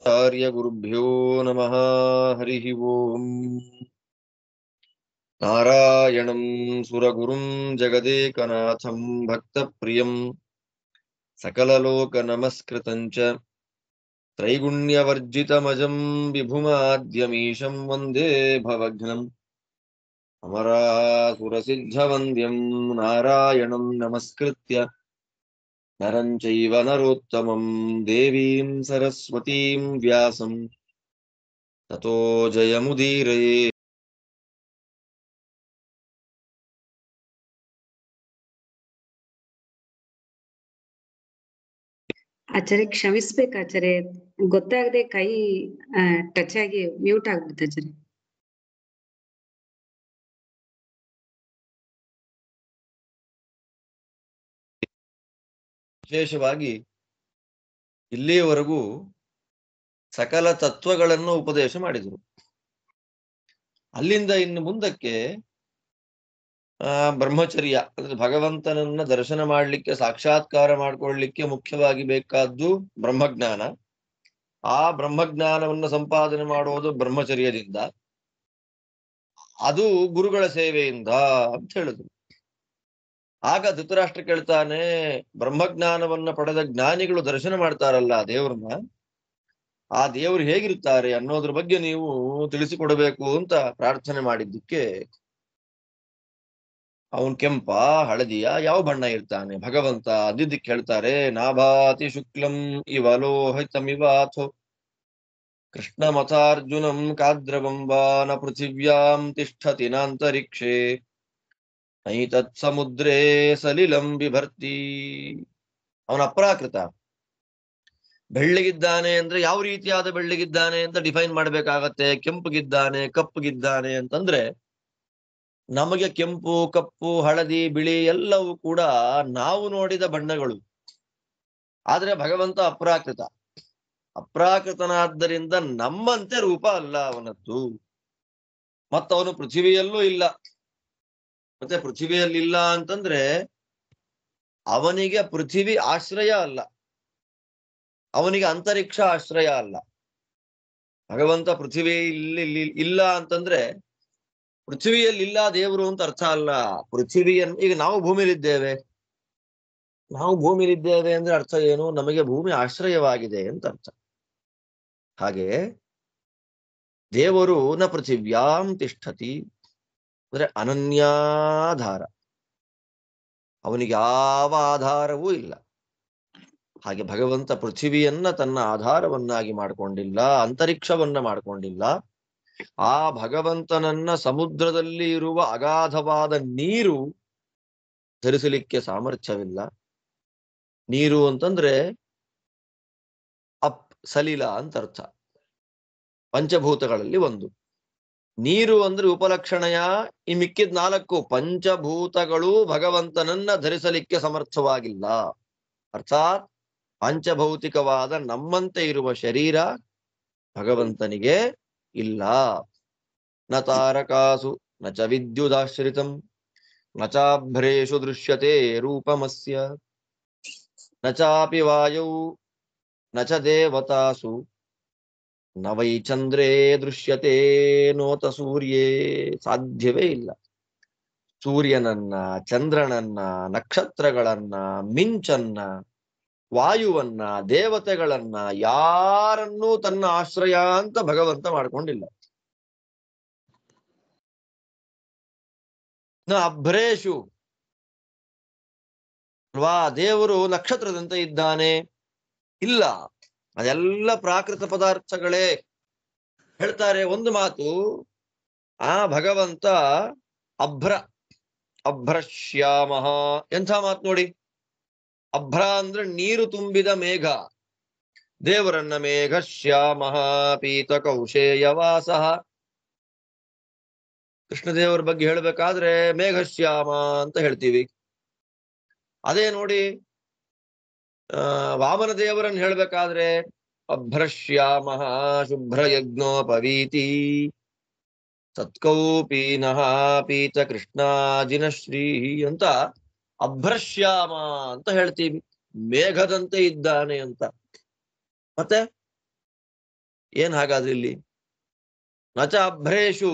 गुरुभ्यो नमः। हरिः ओम्। नारायणं सुरगुरुं जगदेकनाथं भक्तप्रियं सकललोकनमस्कृतं च त्रैगुण्यवर्जितमजं विभुमाद्यमीशं वन्दे भवघ्नम् अमरासुरसिद्धवन्द्यं नारायणं नमस्कृत्य नरं चैव नरोत्तमं देवीं सरस्वतीं व्यासं ततो जयमुदीरये। ಆಚಾರ್ಯ ಕ್ಷಮಿಸ್ಬೇಕು ಆಚಾರ್ಯ, ಗೊತ್ತಾಗದೆ ಕೈ ಟಚ್ ಆಗಿ ಮ್ಯೂಟ್ ಆಗ್ಬಿಡುತ್ತೆ ಆಚಾರ್ಯ. ವಿಶೇಷವಾಗಿ ಇಲ್ಲಿಯವರೆಗೂ ಸಕಲ ತತ್ವಗಳನ್ನು ಉಪದೇಶ ಮಾಡಿದರು. ಅಲ್ಲಿಂದ ಇನ್ನು ಮುಂದಕ್ಕೆ ಬ್ರಹ್ಮಚರ್ಯ ಅಂದ್ರೆ ಭಗವಂತನನ್ನ ದರ್ಶನ ಮಾಡಲಿಕ್ಕೆ, ಸಾಕ್ಷಾತ್ಕಾರ ಮಾಡ್ಕೊಳ್ಳಿಕ್ಕೆ ಮುಖ್ಯವಾಗಿ ಬೇಕಾದ್ದು ಬ್ರಹ್ಮಜ್ಞಾನ. ಆ ಬ್ರಹ್ಮಜ್ಞಾನವನ್ನು ಸಂಪಾದನೆ ಮಾಡುವುದು ಬ್ರಹ್ಮಚರ್ಯದಿಂದ, ಅದು ಗುರುಗಳ ಸೇವೆಯಿಂದ ಅಂತ ಹೇಳಿದ್ರು. ಆಗ ಧೃತರಾಷ್ಟ್ರ ಕೇಳ್ತಾನೆ, ಬ್ರಹ್ಮಜ್ಞಾನವನ್ನ ಪಡೆದ ಜ್ಞಾನಿಗಳು ದರ್ಶನ ಮಾಡ್ತಾರಲ್ಲ ದೇವ್ರನ್ನ, ಆ ದೇವರು ಹೇಗಿರ್ತಾರೆ ಅನ್ನೋದ್ರ ಬಗ್ಗೆ ನೀವು ತಿಳಿಸಿಕೊಡಬೇಕು ಅಂತ ಪ್ರಾರ್ಥನೆ ಮಾಡಿದ್ದಕ್ಕೆ, ಅವನ್ ಕೆಂಪ ಹಳದಿಯ ಯಾವ ಬಣ್ಣ ಇರ್ತಾನೆ ಭಗವಂತ ಅಂದಿದ್ದಕ್ಕೆ ಹೇಳ್ತಾರೆ, ನಾಭಾತಿ ಶುಕ್ಲಂ ಇವಲೋಹಿತಮಿವಾಥೋ ಕೃಷ್ಣ ಮಥಾರ್ಜುನಂ ಕಾದ್ರವಂ ವಾ ನ ಪೃಥಿವ್ಯಾಂ ತಿಷ್ಠತಿ ನಾಂತರಿಕ್ಷೇ ನೈತತ್ ಸಮುದ್ರೇ ಸಲಿಲಂ ಬಿಭರ್ತಿ. ಅವನ ಅಪ್ರಾಕೃತ. ಬೆಳ್ಳಗಿದ್ದಾನೆ ಅಂದ್ರೆ ಯಾವ ರೀತಿಯಾದ ಬೆಳ್ಳಗಿದ್ದಾನೆ ಅಂತ ಡಿಫೈನ್ ಮಾಡ್ಬೇಕಾಗತ್ತೆ. ಕೆಂಪಗಿದ್ದಾನೆ, ಕಪ್ಪಗಿದ್ದಾನೆ ಅಂತಂದ್ರೆ ನಮಗೆ ಕೆಂಪು, ಕಪ್ಪು, ಹಳದಿ, ಬಿಳಿ ಎಲ್ಲವೂ ಕೂಡ ನಾವು ನೋಡಿದ ಬಣ್ಣಗಳು. ಆದ್ರೆ ಭಗವಂತ ಅಪ್ರಾಕೃತ. ಅಪ್ರಾಕೃತನಾದ್ದರಿಂದ ನಮ್ಮಂತೆ ರೂಪ ಅಲ್ಲ ಅವನದ್ದು. ಮತ್ತವನು ಪೃಥ್ವಿಯಲ್ಲೂ ಇಲ್ಲ. ಮತ್ತೆ ಪೃಥ್ವಿಯಲ್ಲಿಲ್ಲ ಅಂತಂದ್ರೆ ಅವನಿಗೆ ಪೃಥ್ವಿ ಆಶ್ರಯ ಅಲ್ಲ, ಅವನಿಗೆ ಅಂತರಿಕ್ಷ ಆಶ್ರಯ ಅಲ್ಲ. ಭಗವಂತ ಪೃಥ್ವಿ ಇಲ್ಲಿ ಇಲ್ಲ ಅಂತಂದ್ರೆ ಪೃಥ್ವಿಯಲ್ಲಿಲ್ಲ ದೇವರು ಅಂತ ಅರ್ಥ ಅಲ್ಲ. ಪೃಥ್ವಿಯನ್ನು, ಈಗ ನಾವು ಭೂಮಿಲಿದ್ದೇವೆ ಅಂದ್ರೆ ಅರ್ಥ ಏನು? ನಮಗೆ ಭೂಮಿ ಆಶ್ರಯವಾಗಿದೆ ಅಂತ ಅರ್ಥ. ಹಾಗೆ ದೇವರು ನ ಪೃಥಿವ್ಯಾಂ ತಿಷ್ಠತಿ ಅಂದ್ರೆ ಅನನ್ಯಾಧಾರ, ಅವನಿಗೆ ಯಾವ ಆಧಾರವೂ ಇಲ್ಲ. ಹಾಗೆ ಭಗವಂತ ಪೃಥ್ವಿಯನ್ನ ತನ್ನ ಆಧಾರವನ್ನಾಗಿ ಮಾಡಿಕೊಂಡಿಲ್ಲ, ಅಂತರಿಕ್ಷವನ್ನ ಮಾಡಿಕೊಂಡಿಲ್ಲ. ಆ ಭಗವಂತನನ್ನ ಸಮುದ್ರದಲ್ಲಿ ಇರುವ ಅಗಾಧವಾದ ನೀರು ಧರಿಸಲಿಕ್ಕೆ ಸಾಮರ್ಥ್ಯವಿಲ್ಲ. ನೀರು ಅಂತಂದ್ರೆ ಸಲಿಲ ಅಂತ ಅರ್ಥ. ಪಂಚಭೂತಗಳಲ್ಲಿ ಒಂದು. ನೀರು ಅಂದ್ರೆ ಉಪಲಕ್ಷಣೆಯ. ಈ ಮಿಕ್ಕಿದ 4 ಪಂಚಭೂತಗಳು ಭಗವಂತನನ್ನ ಧರಿಸಲಿಕ್ಕೆ ಸಮರ್ಥವಾಗಿಲ್ಲ. ಅರ್ಥಾತ್ ಪಂಚಭೌತಿಕವಾದ ನಮ್ಮಂತೆ ಇರುವ ಶರೀರ ಭಗವಂತನಿಗೆ ಇಲ್ಲ. ನ ತಾರಕಾಸು ನ ಚ ವಿದ್ಯುದಾಶ್ರಿತಂ ನ ಚಾಭ್ರೇಷು ದೃಶ್ಯತೆ ರೂಪಮಸ್ಯ ನ ಚಾಪಿ ವಾಯೌ ನ ಚ ದೇವತಾಸು ನ ವೈ ಚಂದ್ರೇ ದೃಶ್ಯತೆ ನೋತ ಸೂರ್ಯೇ. ಸಾಧ್ಯವೇ ಇಲ್ಲ. ಸೂರ್ಯನನ್ನ, ಚಂದ್ರನನ್ನ, ನಕ್ಷತ್ರಗಳನ್ನ, ಮಿಂಚನ್ನ, ವಾಯುವನ್ನ, ದೇವತೆಗಳನ್ನ ಯಾರನ್ನೂ ತನ್ನ ಆಶ್ರಯ ಅಂತ ಭಗವಂತ ಮಾಡ್ಕೊಂಡಿಲ್ಲ. ನ ಅಭ್ರೇಷು ಅಲ್ವಾ, ದೇವರು ನಕ್ಷತ್ರದಂತೆ ಇದ್ದಾನೆ ಇಲ್ಲ. ಅದೆಲ್ಲ ಪ್ರಾಕೃತ ಪದಾರ್ಥಗಳೇ. ಹೇಳ್ತಾರೆ ಒಂದು ಮಾತು, ಆ ಭಗವಂತ ಅಭ್ರಶ್ಯಾಮ. ಎಂಥ ಮಾತು ನೋಡಿ. ಅಭ್ರ ಅಂದ್ರೆ ನೀರು ತುಂಬಿದ ಮೇಘ. ದೇವರನ್ನ ಮೇಘ ಶ್ಯಾಮ ಪೀತ ಕೌಶೇಯವಾಸ. ಕೃಷ್ಣದೇವರ ಬಗ್ಗೆ ಹೇಳ್ಬೇಕಾದ್ರೆ ಮೇಘಶ್ಯಾಮ ಅಂತ ಹೇಳ್ತೀವಿ. ಅದೇ ನೋಡಿ ವಾಮನ ದೇವರನ್ನು ಹೇಳ್ಬೇಕಾದ್ರೆ ಅಭ್ರಶ್ಯಾಮ ಶುಭ್ರ ಯಜ್ಞೋಪವೀತಿ ಸತ್ಕೌಪೀನಃ ಪೀತ ಕೃಷ್ಣಾಜಿನಶ್ರೀ ಅಂತ ಅಭ್ರಶ್ಯಾಮ ಅಂತ ಹೇಳ್ತೀವಿ. ಮೇಘದಂತೆ ಇದ್ದಾನೆ ಅಂತ. ಮತ್ತೆ ಏನ್ ಹಾಗಾದ್ರೆ ಇಲ್ಲಿ ನಚ ಅಭ್ರೇಷು,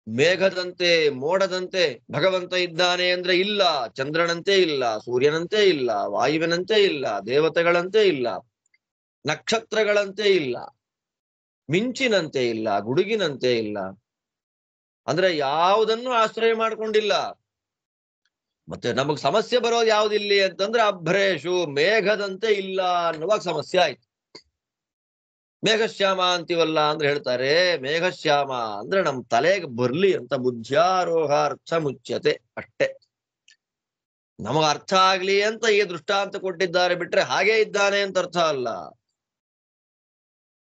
ಮೇಘದಂತೆ ಮೋಡದಂತೆ ಭಗವಂತ ಇದ್ದಾನೆ ಅಂದ್ರೆ ಇಲ್ಲ. ಚಂದ್ರನಂತೆ ಇಲ್ಲ, ಸೂರ್ಯನಂತೆ ಇಲ್ಲ, ವಾಯುವಿನಂತೆ ಇಲ್ಲ, ದೇವತೆಗಳಂತೆ ಇಲ್ಲ, ನಕ್ಷತ್ರಗಳಂತೆ ಇಲ್ಲ, ಮಿಂಚಿನಂತೆ ಇಲ್ಲ, ಗುಡುಗಿನಂತೆ ಇಲ್ಲ. ಅಂದ್ರೆ ಯಾವುದನ್ನು ಆಶ್ರಯ ಮಾಡ್ಕೊಂಡಿಲ್ಲ. ಮತ್ತೆ ನಮಗ್ ಸಮಸ್ಯೆ ಬರೋದು ಯಾವ್ದಿಲ್ಲಿ ಅಂತಂದ್ರೆ ಅಭ್ರೇಷು, ಮೇಘದಂತೆ ಇಲ್ಲ ಅನ್ನುವಾಗ ಸಮಸ್ಯೆ ಆಯ್ತು. ಮೇಘಶ್ಯಾಮ ಅಂತೀವಲ್ಲ ಅಂದ್ರೆ ಹೇಳ್ತಾರೆ, ಮೇಘಶ್ಯಾಮ ಅಂದ್ರೆ ನಮ್ ತಲೆಗೆ ಬರ್ಲಿ ಅಂತ ಬುದ್ಧ್ಯಾರೋಹಾರ್ಥ ಮುಚ್ಯತೆ ಅಷ್ಟೇ. ನಮಗ ಅರ್ಥ ಆಗ್ಲಿ ಅಂತ ಈ ದೃಷ್ಟಾಂತ ಕೊಟ್ಟಿದ್ದಾರೆ, ಬಿಟ್ರೆ ಹಾಗೇ ಇದ್ದಾನೆ ಅಂತ ಅರ್ಥ ಅಲ್ಲ.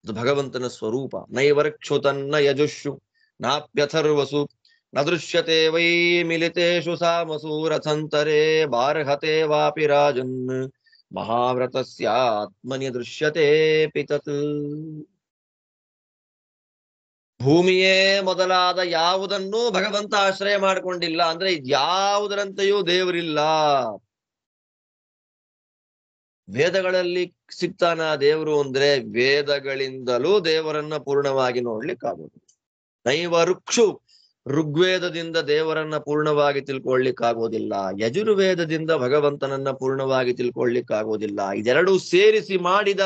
ಅದು ಭಗವಂತನ ಸ್ವರೂಪ. ನೈವರ್ಕ್ಷುತನ್ನ ಯಜುಷು ನಾಪ್ಯಥರ್ವಸು ನ ದೃಶ್ಯತೆ ವೈ ಮಿಲಿತೇಷು ಸಾಮಸು ರಥಂತರೇ ಬಾರ್ಹತೆ ವಾಪಿ ರಾಜನ್ ಮಹಾವ್ರತಸ್ಯಾತ್ಮನಿ ದೃಶ್ಯತೆ ಪಿತತ್. ಭೂಮಿಯೇ ಮೊದಲಾದ ಯಾವುದನ್ನೂ ಭಗವಂತ ಆಶ್ರಯ ಮಾಡಿಕೊಂಡಿಲ್ಲ. ಅಂದ್ರೆ ಯಾವುದರಂತೆಯೂ ದೇವರಿಲ್ಲ. ವೇದಗಳಲ್ಲಿ ಸಿಗ್ತಾನ ದೇವರು ಅಂದ್ರೆ ವೇದಗಳಿಂದಲೂ ದೇವರನ್ನ ಪೂರ್ಣವಾಗಿ ನೋಡ್ಲಿಕ್ಕಾಗೋದು. ನೈವರುಕ್ಷು, ಋಗ್ವೇದದಿಂದ ದೇವರನ್ನ ಪೂರ್ಣವಾಗಿ ತಿಳ್ಕೊಳ್ಳಿಕ್ಕಾಗೋದಿಲ್ಲ. ಯಜುರ್ವೇದದಿಂದ ಭಗವಂತನನ್ನ ಪೂರ್ಣವಾಗಿ ತಿಳ್ಕೊಳ್ಳಿಕ್ಕಾಗೋದಿಲ್ಲ. ಇದೆರಡೂ ಸೇರಿಸಿ ಮಾಡಿದ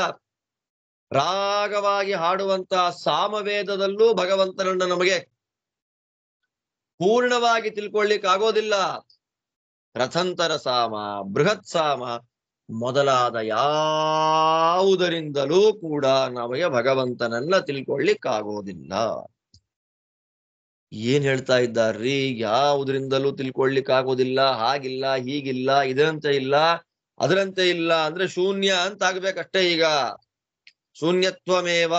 ರಾಗವಾಗಿ ಹಾಡುವಂತ ಸಾಮವೇದದಲ್ಲೂ ಭಗವಂತನನ್ನ ನಮಗೆ ಪೂರ್ಣವಾಗಿ ತಿಳ್ಕೊಳ್ಳಿಕ್ಕಾಗೋದಿಲ್ಲ. ರಥಂತರ ಸಾಮ, ಬೃಹತ್ ಸಾಮ ಮೊದಲಾದ ಯಾವುದರಿಂದಲೂ ಕೂಡ ನಮಗೆ ಭಗವಂತನನ್ನ ತಿಳ್ಕೊಳ್ಳಿಕ್ಕಾಗೋದಿಲ್ಲ. ಏನ್ ಹೇಳ್ತಾ ಇದ್ದಾರ್ರಿ? ಯಾವುದರಿಂದಲೂ ತಿಳ್ಕೊಳ್ಳಿಕ್ಕಾಗೋದಿಲ್ಲ, ಹಾಗಿಲ್ಲ, ಹೀಗಿಲ್ಲ, ಇದರಂತೆ ಇಲ್ಲ, ಅದರಂತೆ ಇಲ್ಲ ಅಂದ್ರೆ ಶೂನ್ಯ ಅಂತ ಆಗ್ಬೇಕಷ್ಟೇ. ಈಗ ಶೂನ್ಯತ್ವಮೇವ,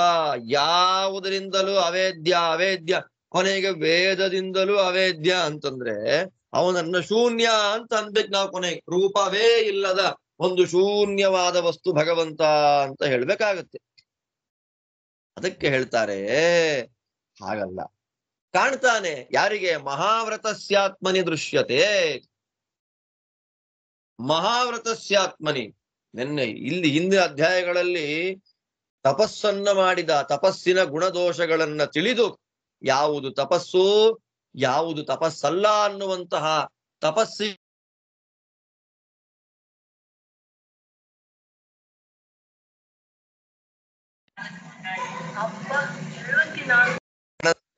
ಯಾವುದರಿಂದಲೂ ಅವೇದ್ಯ, ಅವೇದ್ಯ, ಕೊನೆಗೆ ವೇದದಿಂದಲೂ ಅವೇದ್ಯ ಅಂತಂದ್ರೆ ಅವನನ್ನ ಶೂನ್ಯ ಅಂತ ಅನ್ಬೇಕು ನಾವು. ಕೊನೆಗೆ ರೂಪವೇ ಇಲ್ಲದ ಒಂದು ಶೂನ್ಯವಾದ ವಸ್ತು ಭಗವಂತ ಅಂತ ಹೇಳ್ಬೇಕಾಗತ್ತೆ. ಅದಕ್ಕೆ ಹೇಳ್ತಾರೆ ಹಾಗಲ್ಲ, ಕಾಣ್ತಾನೆ. ಯಾರಿಗೆ? ಮಹಾವ್ರತಸ್ಯಾತ್ಮನಿ ದೃಶ್ಯತೆ. ಮಹಾವ್ರತಸ್ಯಾತ್ಮನಿ. ನಿನ್ನೆ ಇಲ್ಲಿ ಹಿಂದಿನ ಅಧ್ಯಾಯಗಳಲ್ಲಿ ತಪಸ್ಸನ್ನ ಮಾಡಿದ, ತಪಸ್ಸಿನ ಗುಣದೋಷಗಳನ್ನ ತಿಳಿದು ಯಾವುದು ತಪಸ್ಸು, ಯಾವುದು ತಪಸ್ಸಲ್ಲ ಅನ್ನುವಂತಹ ತಪಸ್ಸಿ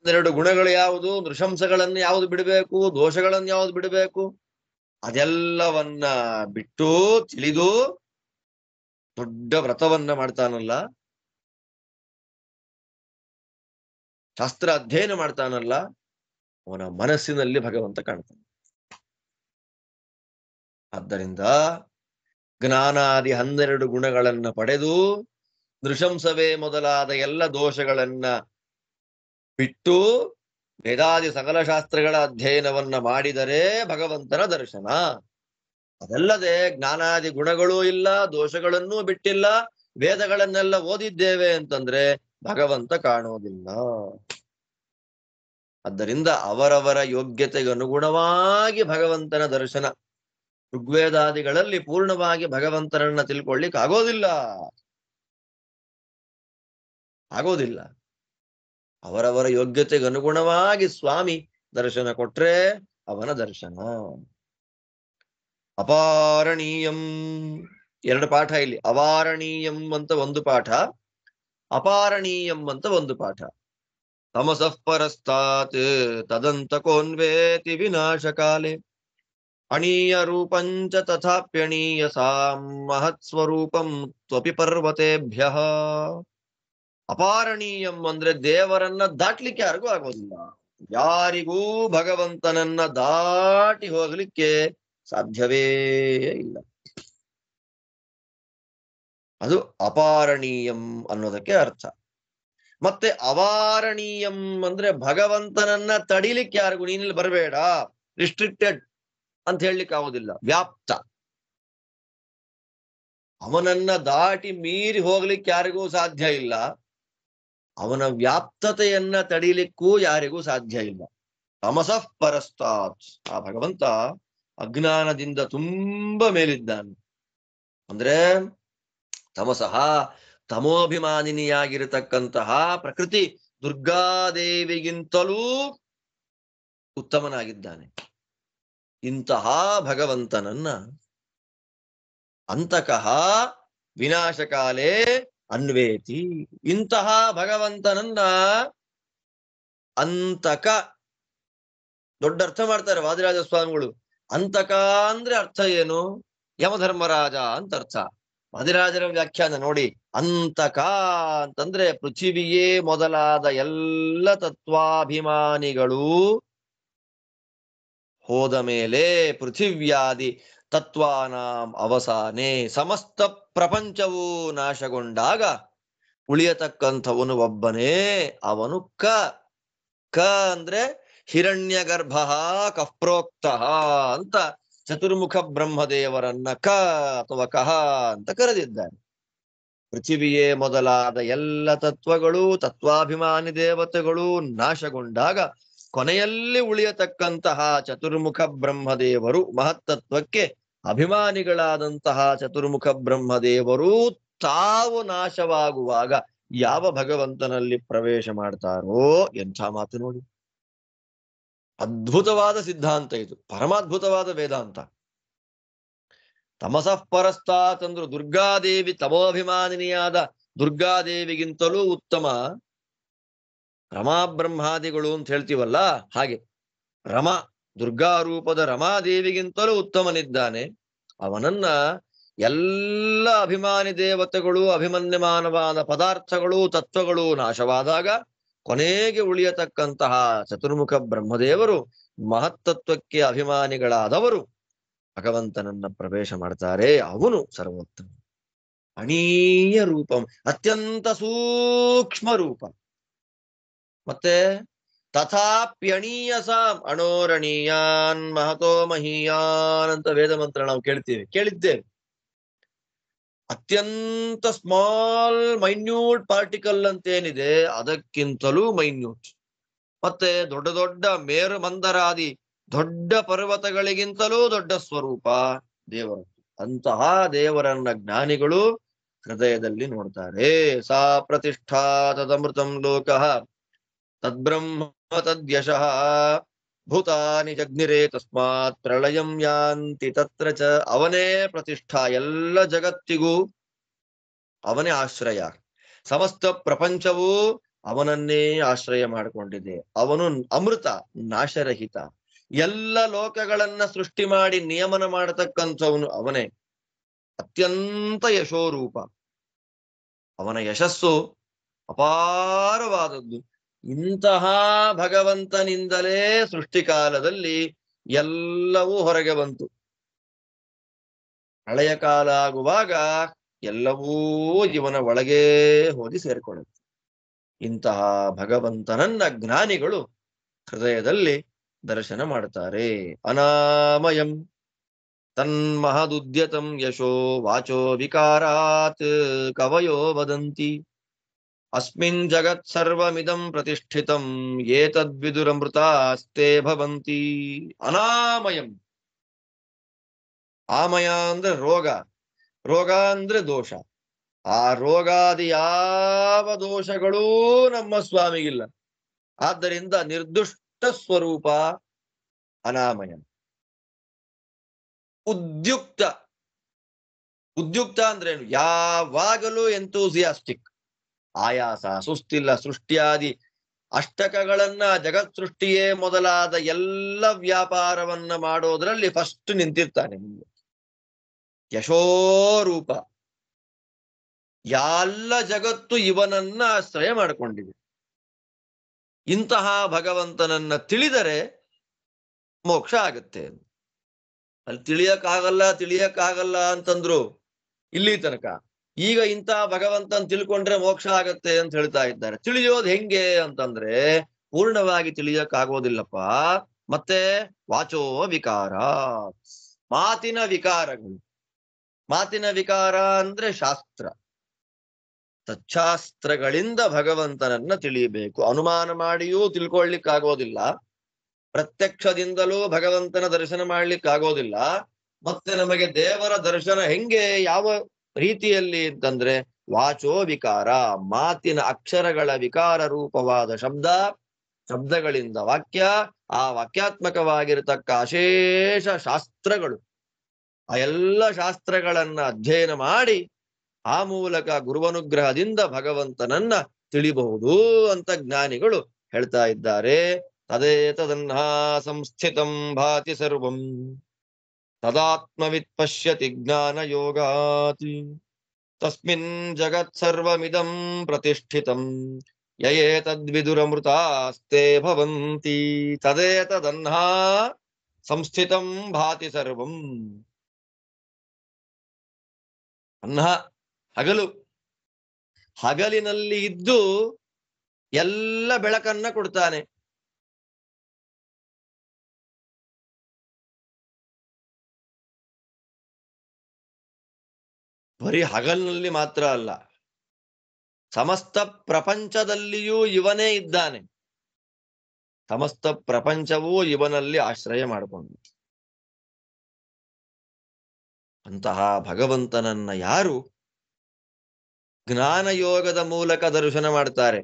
ಎರಡು ಗುಣಗಳು ಯಾವುದು, ನೃಶಂಸಗಳನ್ನು ಯಾವುದು ಬಿಡಬೇಕು, ದೋಷಗಳನ್ನು ಯಾವುದು ಬಿಡಬೇಕು, ಅದೆಲ್ಲವನ್ನ ಬಿಟ್ಟು ತಿಳಿದು ದೊಡ್ಡ ವ್ರತವನ್ನ ಮಾಡ್ತಾನಲ್ಲ, ಶಾಸ್ತ್ರ ಅಧ್ಯಯನ ಮಾಡ್ತಾನಲ್ಲ, ಅವನ ಮನಸ್ಸಿನಲ್ಲಿ ಭಗವಂತ ಕಾಣ್ತಾನೆ. ಆದ್ದರಿಂದ ಜ್ಞಾನಾದಿ 12 ಗುಣಗಳನ್ನ ಪಡೆದು ನೃಶಂಸವೇ ಮೊದಲಾದ ಎಲ್ಲ ದೋಷಗಳನ್ನ ಬಿಟ್ಟು ವೇದಾದಿ ಸಕಲ ಶಾಸ್ತ್ರಗಳ ಅಧ್ಯಯನವನ್ನ ಮಾಡಿದರೆ ಭಗವಂತನ ದರ್ಶನ. ಅದಲ್ಲದೆ ಜ್ಞಾನಾದಿ ಗುಣಗಳೂ ಇಲ್ಲ, ದೋಷಗಳನ್ನೂ ಬಿಟ್ಟಿಲ್ಲ, ವೇದಗಳನ್ನೆಲ್ಲ ಓದಿದ್ದೇವೆ ಅಂತಂದ್ರೆ ಭಗವಂತ ಕಾಣೋದಿಲ್ಲ. ಆದ್ದರಿಂದ ಅವರವರ ಯೋಗ್ಯತೆಗೆ ಅನುಗುಣವಾಗಿ ಭಗವಂತನ ದರ್ಶನ. ಋಗ್ವೇದಾದಿಗಳಲ್ಲಿ ಪೂರ್ಣವಾಗಿ ಭಗವಂತನನ್ನ ತಿಳ್ಕೊಳ್ಳಿಕ್ ಆಗೋದಿಲ್ಲ. ಅವರವರ ಯೋಗ್ಯತೆಗೆ ಅನುಗುಣವಾಗಿ ಸ್ವಾಮಿ ದರ್ಶನ ಕೊಟ್ರೆ ಅವನ ದರ್ಶನ. ಅಪಾರಣೀಯಂ 2 ಪಾಠ ಇಲ್ಲಿ. ಅವಾರಣೀಯಂ ಅಂತ ಒಂದು ಪಾಠ, ಅಪಾರಣೀಯಂ ಅಂತ ಒಂದು ಪಾಠ. ತಮಸಃ ಪರಸ್ತಾತ್ ತದಂತಕೋನ್ವೇತಿ ವಿನಾಶಕಾಲೆ ಅಣೀಯ ರೂಪಂಚ ತಥಾಪ್ಯಣೀಯ ಸಾಂ ಮಹತ್ಸ್ವರೂಪಂ ತ್ವಪಿ ಪರ್ವತೇಭ್ಯಃ. ಅಪಾರಣೀಯಂ ಅಂದ್ರೆ ದೇವರನ್ನ ದಾಟ್ಲಿಕ್ಕೆ ಯಾರಿಗೂ ಆಗೋದಿಲ್ಲ. ಯಾರಿಗೂ ಭಗವಂತನನ್ನ ದಾಟಿ ಹೋಗ್ಲಿಕ್ಕೆ ಸಾಧ್ಯವೇ ಇಲ್ಲ. ಅದು ಅಪಾರಣೀಯಂ ಅನ್ನೋದಕ್ಕೆ ಅರ್ಥ. ಮತ್ತೆ ಅವಾರಣೀಯಂ ಅಂದ್ರೆ ಭಗವಂತನನ್ನ ತಡಿಲಿಕ್ಕೆ ಯಾರಿಗೂ, ನೀನಿಲ್ಲಿ ಬರಬೇಡ, ರಿಸ್ಟ್ರಿಕ್ಟೆಡ್ ಅಂತ ಹೇಳಲಿಕ್ಕೆ ಆಗೋದಿಲ್ಲ, ವ್ಯಾಪ್ತ. ಅವನನ್ನ ದಾಟಿ ಮೀರಿ ಹೋಗ್ಲಿಕ್ಕೆ ಯಾರಿಗೂ ಸಾಧ್ಯ ಇಲ್ಲ. ಅವನ ವ್ಯಾಪ್ತತೆಯನ್ನ ತಡಿಲಿಕ್ಕೂ ಯಾರಿಗೂ ಸಾಧ್ಯ ಇಲ್ಲ. ತಮಸಃ ಪರಸ್ತಾತ್, ಆ ಭಗವಂತ ಅಜ್ಞಾನದಿಂದ ತುಂಬ ಮೇಲಿದ್ದಾನೆ. ಅಂದ್ರೆ ತಮಸಃ ತಮೋಭಿಮಾನಿನಿಯಾಗಿರತಕ್ಕಂತಹ ಪ್ರಕೃತಿ ದುರ್ಗಾದೇವಿಗಿಂತಲೂ ಉತ್ತಮನಾಗಿದ್ದಾನೆ. ಇಂತಹ ಭಗವಂತನನ್ನ ಅಂತಕಃ ವಿನಾಶಕಾಲೇ ಅನ್ವೇತಿ. ಇಂತಹ ಭಗವಂತನನ್ನ ಅಂತಕ, ದೊಡ್ಡ ಅರ್ಥ ಮಾಡ್ತಾರೆ ವಾದಿರಾಜ ಸ್ವಾಮಿಗಳು. ಅಂತಕ ಅಂದ್ರೆ ಅರ್ಥ ಏನು? ಯಮಧರ್ಮರಾಜ ಅಂತ ಅರ್ಥ. ವಾದಿರಾಜರ ವ್ಯಾಖ್ಯಾನ ನೋಡಿ. ಅಂತಕ ಅಂತಂದ್ರೆ ಪೃಥಿವಿಯೇ ಮೊದಲಾದ ಎಲ್ಲ ತತ್ವಾಭಿಮಾನಿಗಳು ಹೋದ ಮೇಲೆ, ಪೃಥಿವ್ಯಾದಿ ತತ್ವಾನಾಂ ಅವಸಾನೆ, ಸಮಸ್ತ ಪ್ರಪಂಚವೂ ನಾಶಗೊಂಡಾಗ ಉಳಿಯತಕ್ಕಂಥವನು ಒಬ್ಬನೇ. ಅವನು ಕ ಅಂದ್ರೆ ಹಿರಣ್ಯ ಗರ್ಭ ಕಃಪ್ರೋಕ್ತ ಅಂತ ಚತುರ್ಮುಖ ಬ್ರಹ್ಮದೇವರನ್ನ ಕ ಅಥವಾ ಕಹ ಅಂತ ಕರೆದಿದ್ದಾರೆ. ಪೃಥಿವಿಯೇ ಮೊದಲಾದ ಎಲ್ಲ ತತ್ವಗಳು, ತತ್ವಾಭಿಮಾನಿ ದೇವತೆಗಳು ನಾಶಗೊಂಡಾಗ ಕೊನೆಯಲ್ಲಿ ಉಳಿಯತಕ್ಕಂತಹ ಚತುರ್ಮುಖ ಬ್ರಹ್ಮದೇವರು, ಮಹತ್ತತ್ವಕ್ಕೆ ಅಭಿಮಾನಿಗಳಾದಂತಹ ಚತುರ್ಮುಖ ಬ್ರಹ್ಮದೇವರು ತಾವು ನಾಶವಾಗುವಾಗ ಯಾವ ಭಗವಂತನಲ್ಲಿ ಪ್ರವೇಶ ಮಾಡ್ತಾರೋ, ಎಂಥ ಮಾತು ನೋಡಿ. ಅದ್ಭುತವಾದ ಸಿದ್ಧಾಂತ ಇದು, ಪರಮಾದ್ಭುತವಾದ ವೇದಾಂತ. ತಮಸಃ ಪರಸ್ತಾತ್ ಅಂದ್ರು. ದುರ್ಗಾದೇವಿ, ತಮೋಭಿಮಾನಿನಿಯಾದ ದುರ್ಗಾದೇವಿಗಿಂತಲೂ ಉತ್ತಮ ರಮಾಬ್ರಹ್ಮಾದಿಗಳು ಅಂತ ಹೇಳ್ತೀವಲ್ಲ, ಹಾಗೆ ರಮ, ದುರ್ಗಾರೂಪದ ರಮಾದೇವಿಗಿಂತಲೂ ಉತ್ತಮನಿದ್ದಾನೆ. ಅವನನ್ನ ಎಲ್ಲ ಅಭಿಮಾನಿ ದೇವತೆಗಳು, ಅಭಿಮನ್ಯಮಾನವಾದ ಪದಾರ್ಥಗಳು, ತತ್ವಗಳು ನಾಶವಾದಾಗ ಕೊನೆಗೆ ಉಳಿಯತಕ್ಕಂತಹ ಚತುರ್ಮುಖ ಬ್ರಹ್ಮದೇವರು, ಮಹತ್ತತ್ವಕ್ಕೆ ಅಭಿಮಾನಿಗಳಾದವರು ಭಗವಂತನನ್ನ ಪ್ರವೇಶ ಮಾಡ್ತಾರೆ. ಅವನು ಸರ್ವೋತ್ತಮ. ಅಣೀಯ ರೂಪಂ, ಅತ್ಯಂತ ಸೂಕ್ಷ್ಮ ರೂಪ. ಮತ್ತೆ ತಥಾಪ್ಯಣೀಯಸಾಂ ಅಣೋರಣೀಯಾನ್ ಮಹತೋ ಮಹೀಯಾನ್ ಅಂತ ವೇದ ಮಂತ್ರ ನಾವು ಕೇಳಿದ್ದೇವೆ. ಅತ್ಯಂತ ಸ್ಮಾಲ್ ಮೈನ್ಯೂಟ್ ಪಾರ್ಟಿಕಲ್ ಅಂತೇನಿದೆ, ಅದಕ್ಕಿಂತಲೂ ಮೈನ್ಯೂಟ್. ಮತ್ತೆ ದೊಡ್ಡ ದೊಡ್ಡ ಮೇರು ಮಂದರಾದಿ ದೊಡ್ಡ ಪರ್ವತಗಳಿಗಿಂತಲೂ ದೊಡ್ಡ ಸ್ವರೂಪ ದೇವರು. ಅಂತಹ ದೇವರನ್ನ ಜ್ಞಾನಿಗಳು ಹೃದಯದಲ್ಲಿ ನೋಡ್ತಾರೆ. ಸಾ ಪ್ರತಿಷ್ಠಾ ತದಮೃತಂ ಲೋಕಃ ತದ್ಬ್ರಹ್ಮ ತದ್ಯಶಃ ಭೂತಾನಿ ಜಗ್ನಿರೇ ತಸ್ಮಾತ್ ಪ್ರಳಯಂ ಯಾಂತಿ ತತ್ರ ಚ. ಅವನೇ ಪ್ರತಿಷ್ಠಾ, ಎಲ್ಲ ಜಗತ್ತಿಗೂ ಅವನೇ ಆಶ್ರಯ. ಸಮಸ್ತ ಪ್ರಪಂಚವೂ ಅವನನ್ನೇ ಆಶ್ರಯ ಮಾಡಿಕೊಂಡಿದೆ. ಅವನು ಅಮೃತ, ನಾಶರಹಿತ. ಎಲ್ಲ ಲೋಕಗಳನ್ನ ಸೃಷ್ಟಿ ಮಾಡಿ ನಿಯಮನ ಮಾಡತಕ್ಕಂಥವನು ಅವನೇ. ಅತ್ಯಂತ ಯಶೋರೂಪ. ಅವನ ಯಶಸ್ಸು ಅಪಾರವಾದದ್ದು. ಇಂತಹ ಭಗವಂತನಿಂದಲೇ ಸೃಷ್ಟಿಕಾಲದಲ್ಲಿ ಎಲ್ಲವೂ ಹೊರಗೆ ಬಂತು. ಪ್ರಳಯ ಕಾಲ ಆಗುವಾಗ ಎಲ್ಲವೂ ಇವನ ಒಳಗೇ ಹೋಗಿ ಸೇರ್ಕೊಳ್ಳುತ್ತೆ. ಇಂತಹ ಭಗವಂತನನ್ನ ಜ್ಞಾನಿಗಳು ಹೃದಯದಲ್ಲಿ ದರ್ಶನ ಮಾಡ್ತಾರೆ. ಅನಾಮಯಂ ತನ್ಮಹದುದ್ಯತಂ ಯಶೋ ವಾಚೋ ವಿಕಾರಾತ್ ಕವಯೋ ವದಂತಿ ಅಸ್ಮಿನ್ ಜಗತ್ ಸರ್ವಮಿದಂ ಪ್ರತಿಷ್ಠಿತಂ ಏತದ್ವಿದುರಮೃತಾಸ್ತೆ ಭವಂತಿ. ಅನಾಮಯಂ. ಆಮಯ ಅಂದ್ರೆ ರೋಗ, ರೋಗ ಅಂದ್ರೆ ದೋಷ. ಆ ರೋಗಾದಿ ಯಾವ ದೋಷಗಳೂ ನಮ್ಮ ಸ್ವಾಮಿಗಿಲ್ಲ. ಆದ್ದರಿಂದ ನಿರ್ದುಷ್ಟ ಸ್ವರೂಪ ಅನಾಮಯ. ಉದ್ಯುಕ್ತ. ಉದ್ಯುಕ್ತ ಅಂದ್ರೇನು? ಯಾವಾಗಲೂ ಎಂತೂಸಿಯಾಸ್ಟಿಕ್. ಆಯಾಸ, ಸುಸ್ತಿಲ್ಲ. ಸೃಷ್ಟಿಯಾದಿ ಅಷ್ಟಕಗಳನ್ನ, ಜಗತ್ ಸೃಷ್ಟಿಯೇ ಮೊದಲಾದ ಎಲ್ಲ ವ್ಯಾಪಾರವನ್ನ ಮಾಡೋದ್ರಲ್ಲಿ ಫಸ್ಟ್ ನಿಂತಿರ್ತಾನೆ ಮುಂದೆ. ಯಶೋರೂಪ. ಎಲ್ಲ ಜಗತ್ತು ಇವನನ್ನ ಆಶ್ರಯ ಮಾಡಿಕೊಂಡಿದೆ. ಇಂತಹ ಭಗವಂತನನ್ನ ತಿಳಿದರೆ ಮೋಕ್ಷ ಆಗತ್ತೆ. ಅಲ್ಲಿ ತಿಳಿಯಕ್ಕಾಗಲ್ಲ ಅಂತಂದ್ರು ಇಲ್ಲಿ ತನಕ. ಈಗ ಇಂತಹ ಭಗವಂತನ್ ತಿಳ್ಕೊಂಡ್ರೆ ಮೋಕ್ಷ ಆಗತ್ತೆ ಅಂತ ಹೇಳ್ತಾ ಇದ್ದಾರೆ. ತಿಳಿಯೋದು ಹೆಂಗೆ ಅಂತಂದ್ರೆ ಪೂರ್ಣವಾಗಿ ತಿಳಿಯಕ್ಕಾಗೋದಿಲ್ಲಪ್ಪ. ಮತ್ತೆ ವಾಚೋ ವಿಕಾರ, ಮಾತಿನ ವಿಕಾರಗಳು. ಮಾತಿನ ವಿಕಾರ ಅಂದ್ರೆ ಶಾಸ್ತ್ರ. ತಚ್ಛಾಸ್ತ್ರಗಳಿಂದ ಭಗವಂತನನ್ನ ತಿಳಿಯಬೇಕು. ಅನುಮಾನ ಮಾಡಿಯೂ ತಿಳ್ಕೊಳ್ಲಿಕ್ಕಾಗೋದಿಲ್ಲ. ಪ್ರತ್ಯಕ್ಷದಿಂದಲೂ ಭಗವಂತನ ದರ್ಶನ ಮಾಡ್ಲಿಕ್ಕಾಗೋದಿಲ್ಲ. ಮತ್ತೆ ನಮಗೆ ದೇವರ ದರ್ಶನ ಹೆಂಗೆ, ಯಾವ ರೀತಿಯಲ್ಲಿ ಅಂತಂದ್ರೆ ವಾಚೋ ವಿಕಾರ, ಮಾತಿನ ಅಕ್ಷರಗಳ ವಿಕಾರ ರೂಪವಾದ ಶಬ್ದಗಳಿಂದ ವಾಕ್ಯ, ಆ ವಾಕ್ಯಾತ್ಮಕವಾಗಿರತಕ್ಕ ಅಶೇಷ ಶಾಸ್ತ್ರಗಳು, ಆ ಎಲ್ಲ ಶಾಸ್ತ್ರಗಳನ್ನ ಅಧ್ಯಯನ ಮಾಡಿ ಆ ಮೂಲಕ ಗುರುವನುಗ್ರಹದಿಂದ ಭಗವಂತನನ್ನ ತಿಳಿಬಹುದು ಅಂತ ಜ್ಞಾನಿಗಳು ಹೇಳ್ತಾ ಇದ್ದಾರೆ. ತದೇತದನ್ನ ಸಂಸ್ಥಿತಂ ಭಾತಿ ಸರ್ವಂ ತದಾತ್ಮವಿತ್ ಪಶ್ಯತಿ ಜ್ಞಾನ ಯೋಗಾತಿ ತಸ್ಮಿನ್ ಜಗತ್ ಸರ್ವಮಿದಂ ಪ್ರತಿಷ್ಠಿತಂ ಯಯೇತದ್ವಿದುರಮೃತಾಸ್ತೆ ಭವಂತಿ. ತದೇತದನ್ನ ಸಂಸ್ಥಿತಂ ಭಾತಿ ಸರ್ವಂ. ಅನ್ನ ಹಗಲು, ಹಗಲಿನಲ್ಲಿ ಇದ್ದು ಎಲ್ಲ ಬೆಳಕನ್ನ ಕೊಡ್ತಾನೆ. ಬರೀ ಹಗಲಿನಲ್ಲಿ ಮಾತ್ರ ಅಲ್ಲ, ಸಮಸ್ತ ಪ್ರಪಂಚದಲ್ಲಿಯೂ ಇವನೇ ಇದ್ದಾನೆ. ಸಮಸ್ತ ಪ್ರಪಂಚವೂ ಇವನಲ್ಲಿ ಆಶ್ರಯ ಮಾಡಿಕೊಂಡು ಅಂತಹ ಭಗವಂತನನ್ನ ಯಾರು ಜ್ಞಾನಯೋಗದ ಮೂಲಕ ದರ್ಶನ ಮಾಡ್ತಾರೆ.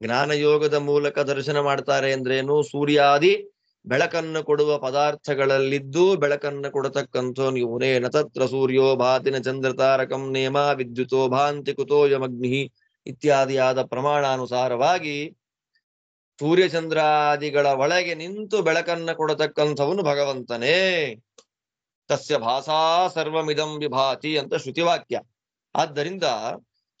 ಜ್ಞಾನಯೋಗದ ಮೂಲಕ ದರ್ಶನ ಮಾಡ್ತಾರೆ ಅಂದ್ರೇನು? ಸೂರ್ಯಾದಿ ಬೆಳಕನ್ನು ಕೊಡುವ ಪದಾರ್ಥಗಳಲ್ಲಿದ್ದು ಬೆಳಕನ್ನು ಕೊಡತಕ್ಕಂಥ ಇವನೇ. ನತತ್ರ ಸೂರ್ಯೋ ಭಾತಿನ ಚಂದ್ರತಾರಕಂ ನೇಮ ವಿದ್ಯುತೋ ಭಾಂತಿ ಕುತೋಯಮಗ್ನಿ ಇತ್ಯಾದಿಯಾದ ಪ್ರಮಾಣಾನುಸಾರವಾಗಿ ಸೂರ್ಯಚಂದ್ರಾದಿಗಳ ಒಳಗೆ ನಿಂತು ಬೆಳಕನ್ನ ಕೊಡತಕ್ಕಂಥವನು ಭಗವಂತನೇ. ತಸ್ಯ ಭಾಸಾ ಸರ್ವಮಿದಂ ವಿಭಾತಿ ಅಂತ ಶ್ರುತಿವಾಕ್ಯ. ಆದ್ದರಿಂದ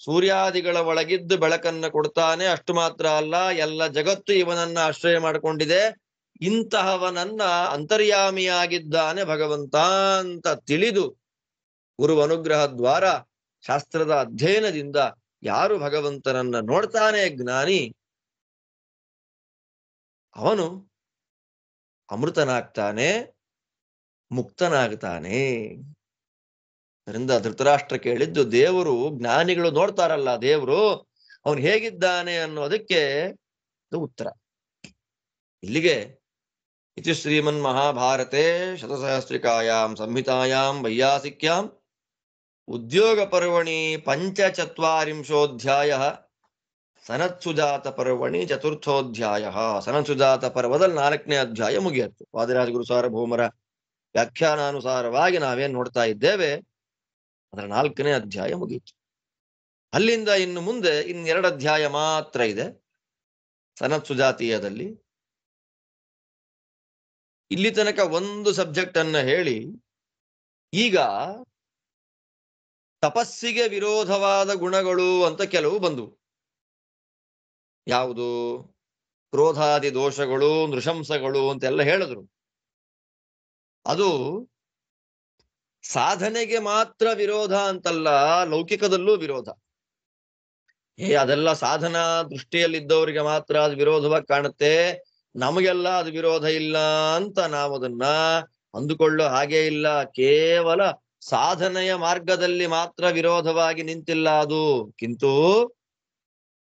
ಸೂರ್ಯಾದಿಗಳ ಒಳಗಿದ್ದು ಬೆಳಕನ್ನ ಕೊಡ್ತಾನೆ. ಅಷ್ಟು ಮಾತ್ರ ಅಲ್ಲ, ಎಲ್ಲ ಜಗತ್ತು ಇವನನ್ನ ಆಶ್ರಯ ಮಾಡಿಕೊಂಡಿದೆ. ಇಂತಹವನನ್ನ ಅಂತರ್ಯಾಮಿಯಾಗಿದ್ದಾನೆ ಭಗವಂತ ಅಂತ ತಿಳಿದು ಗುರು ಅನುಗ್ರಹ ದ್ವಾರ ಶಾಸ್ತ್ರದ ಅಧ್ಯಯನದಿಂದ ಯಾರು ಭಗವಂತನನ್ನ ನೋಡ್ತಾನೆ ಜ್ಞಾನಿ, ಅವನು ಅಮೃತನಾಗ್ತಾನೆ, ಮುಕ್ತನಾಗ್ತಾನೆ. ಅದರಿಂದ ಧೃತರಾಷ್ಟ್ರ ಕೇಳಿದ್ದು, ದೇವರು ಜ್ಞಾನಿಗಳು ನೋಡ್ತಾರಲ್ಲ ದೇವರು ಅವನು ಹೇಗಿದ್ದಾನೆ ಅನ್ನೋದಕ್ಕೆ ಉತ್ತರ. ಇಲ್ಲಿಗೆ ಇತಿ ಶ್ರೀಮನ್ ಮಹಾಭಾರತೆ ಶತಸಹಸ್ರಿಕಾಯಾಂ ಸಂಹಿತಾಯಾಂ ವೈಯಾಸಿಕ್ಯಾಂ ಉದ್ಯೋಗ ಪರ್ವಣಿ ಪಂಚಚತ್ವಾರಿಂಶೋಧ್ಯಾಯ ಸನತ್ಸುಜಾತ ಪರ್ವಣಿ ಚತುರ್ಥೋಧ್ಯಾಯ. ಸನತ್ಸುಜಾತ ಪರ್ವದಲ್ಲಿ 4ನೇ ಅಧ್ಯಾಯ ಮುಗಿಯಿತು. ವಾದಿರಾಜ ಗುರು ಸಾರ್ವಭೌಮರ ವ್ಯಾಖ್ಯಾನಾನುಸಾರವಾಗಿ ನಾವೇನ್ ನೋಡ್ತಾ ಇದ್ದೇವೆ ಅದರ 4ನೇ ಅಧ್ಯಾಯ ಮುಗಿಯಿತು. ಅಲ್ಲಿಂದ ಇನ್ನು ಮುಂದೆ 2 ಅಧ್ಯಾಯ ಮಾತ್ರ ಇದೆ ಸನತ್ಸುಜಾತೀಯದಲ್ಲಿ. ಇಲ್ಲಿ ತನಕ ಒಂದು ಸಬ್ಜೆಕ್ಟ್ ಅನ್ನ ಹೇಳಿ ಈಗ ತಪಸ್ಸಿಗೆ ವಿರೋಧವಾದ ಗುಣಗಳು ಅಂತ ಕೆಲವು ಬಂದವು. ಯಾವುದು? ಕ್ರೋಧಾದಿ ದೋಷಗಳು, ನೃಶಂಸಗಳು ಅಂತೆಲ್ಲ ಹೇಳಿದ್ರು. ಅದು ಸಾಧನೆಗೆ ಮಾತ್ರ ವಿರೋಧ ಅಂತಲ್ಲ, ಲೌಕಿಕದಲ್ಲೂ ವಿರೋಧ. ಅದೆಲ್ಲ ಸಾಧನಾ ದೃಷ್ಟಿಯಲ್ಲಿದ್ದವರಿಗೆ ಮಾತ್ರ ಅದು ವಿರೋಧವಾಗಿ ಕಾಣುತ್ತೆ, ನಮಗೆಲ್ಲ ಅದು ವಿರೋಧ ಇಲ್ಲ ಅಂತ ನಾವು ಅದನ್ನ ಅಂದುಕೊಳ್ಳೋ ಹಾಗೆ ಇಲ್ಲ. ಕೇವಲ ಸಾಧನೆಯ ಮಾರ್ಗದಲ್ಲಿ ಮಾತ್ರ ವಿರೋಧವಾಗಿ ನಿಂತಿಲ್ಲ ಅದು, ಕಿಂತು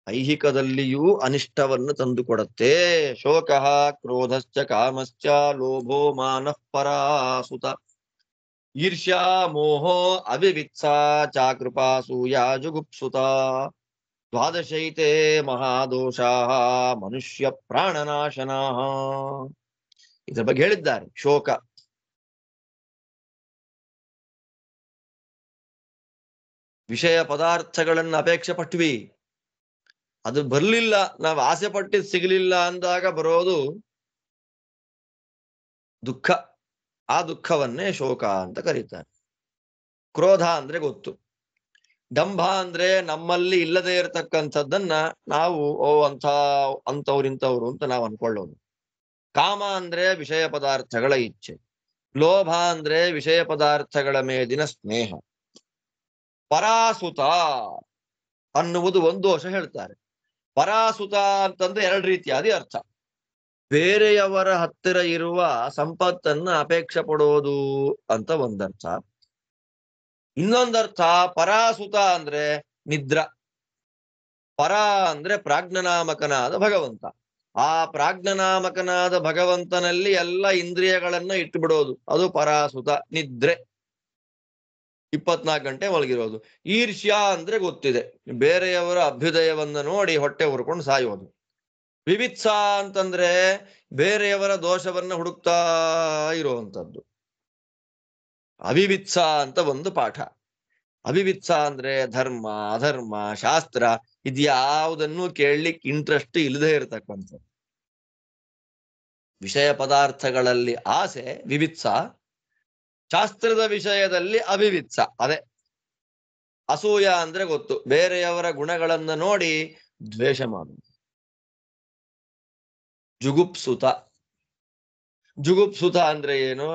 ಐಹಿಕದಲ್ಲಿಯೂ ಅನಿಷ್ಟವನ್ನು ತಂದುಕೊಡತ್ತೆ. ಶೋಕಃ ಕ್ರೋಧಶ್ಚ ಕಾಮಶ್ಚ ಲೋಭೋ ಮಾನಃ ಪರಾಸುತ ಈರ್ಷ್ಯಾ ಮೋಹೋ ಅವಿವಿತ್ಸಾ ಚಾಕೃಪಾ ಸೂಯಾ ಜುಗುಪ್ಸುತ ದ್ವಾದಶೈತೆ ಮಹಾದೋಷಾಃ ಮನುಷ್ಯ ಪ್ರಾಣನಾಶನಾಃ. ಇದರ ಬಗ್ಗೆ ಹೇಳಿದ್ದಾರೆ. ಶೋಕ, ವಿಷಯ ಪದಾರ್ಥಗಳನ್ನು ಅಪೇಕ್ಷೆ ಪಟ್ವಿ, ಅದು ಬರ್ಲಿಲ್ಲ, ನಾವು ಆಸೆ ಪಟ್ಟಿದ್ ಸಿಗಲಿಲ್ಲ ಅಂದಾಗ ಬರೋದು ದುಃಖ. ಆ ದುಃಖವನ್ನೇ ಶೋಕ ಅಂತ ಕರೀತಾರೆ. ಕ್ರೋಧ ಅಂದ್ರೆ ಗೊತ್ತು. ಡಂಭ ಅಂದ್ರೆ ನಮ್ಮಲ್ಲಿ ಇಲ್ಲದೆ ಇರತಕ್ಕಂಥದ್ದನ್ನ ನಾವು ಅಂತವ್ರಿಂತವ್ರು ಅಂತ ನಾವು ಅನ್ಕೊಳ್ಳೋದು. ಕಾಮ ಅಂದ್ರೆ ವಿಷಯ ಪದಾರ್ಥಗಳ ಇಚ್ಛೆ. ಲೋಭ ಅಂದ್ರೆ ವಿಷಯ ಪದಾರ್ಥಗಳ ಮೇಲಿನ ಸ್ನೇಹ. ಪರಾಸುತ ಅನ್ನುವುದು ಒಂದು ದೋಷ ಹೇಳ್ತಾರೆ. ಪರಾಸುತ ಅಂತಂದ್ರೆ 2 ರೀತಿಯಾದ ಅರ್ಥ. ಬೇರೆಯವರ ಹತ್ತಿರ ಇರುವ ಸಂಪತ್ತನ್ನ ಅಪೇಕ್ಷೆ ಪಡೋದು ಅಂತ ಒಂದರ್ಥ. ಇನ್ನೊಂದರ್ಥ ಪರಾಸುತ ಅಂದ್ರೆ ನಿದ್ರ. ಪರ ಅಂದ್ರೆ ಪ್ರಾಜ್ಞನಾಮಕನಾದ ಭಗವಂತ. ಆ ಪ್ರಾಜ್ಞನಾಮಕನಾದ ಭಗವಂತನಲ್ಲಿ ಎಲ್ಲ ಇಂದ್ರಿಯಗಳನ್ನ ಇಟ್ಟು ಬಿಡೋದು, ಅದು ಪರಾಸುತ, ನಿದ್ರೆ. 24 ಗಂಟೆ ಮಲಗಿರೋದು. ಈರ್ಷ್ಯಾ ಅಂದ್ರೆ ಗೊತ್ತಿದೆ, ಬೇರೆಯವರ ಅಭ್ಯುದಯವನ್ನ ನೋಡಿ ಹೊಟ್ಟೆ ಉರ್ಕೊಂಡು ಸಾಯೋದು. ವಿವಿತ್ಸ ಅಂತಂದ್ರೆ ಬೇರೆಯವರ ದೋಷವನ್ನ ಹುಡುಕ್ತಾ ಇರುವಂತದ್ದು. ಅವಿವಿತ್ಸ ಅಂತ ಒಂದು ಪಾಠ. ಅವಿವಿತ್ಸ ಅಂದ್ರೆ ಧರ್ಮ, ಅಧರ್ಮ, ಶಾಸ್ತ್ರ ಇದ್ಯಾವುದನ್ನು ಕೇಳಲಿಕ್ಕೆ ಇಂಟ್ರೆಸ್ಟ್ ಇಲ್ಲದೆ ಇರತಕ್ಕಂಥದ್ದು. ವಿಷಯ ಪದಾರ್ಥಗಳಲ್ಲಿ ಆಸೆ ವಿವಿತ್ಸ, ಶಾಸ್ತ್ರದ ವಿಷಯದಲ್ಲಿ ಅವಿವಿತ್ಸ. ಅದೇ ಅಸೂಯ ಅಂದ್ರೆ ಗೊತ್ತು, ಬೇರೆಯವರ ಗುಣಗಳನ್ನ ನೋಡಿ ದ್ವೇಷ ಮಾಡುವುದು. ಜುಗುಪ್ಸುತ. ಜುಗುಪ್ಸುತ ಅಂದ್ರೆ ಏನು?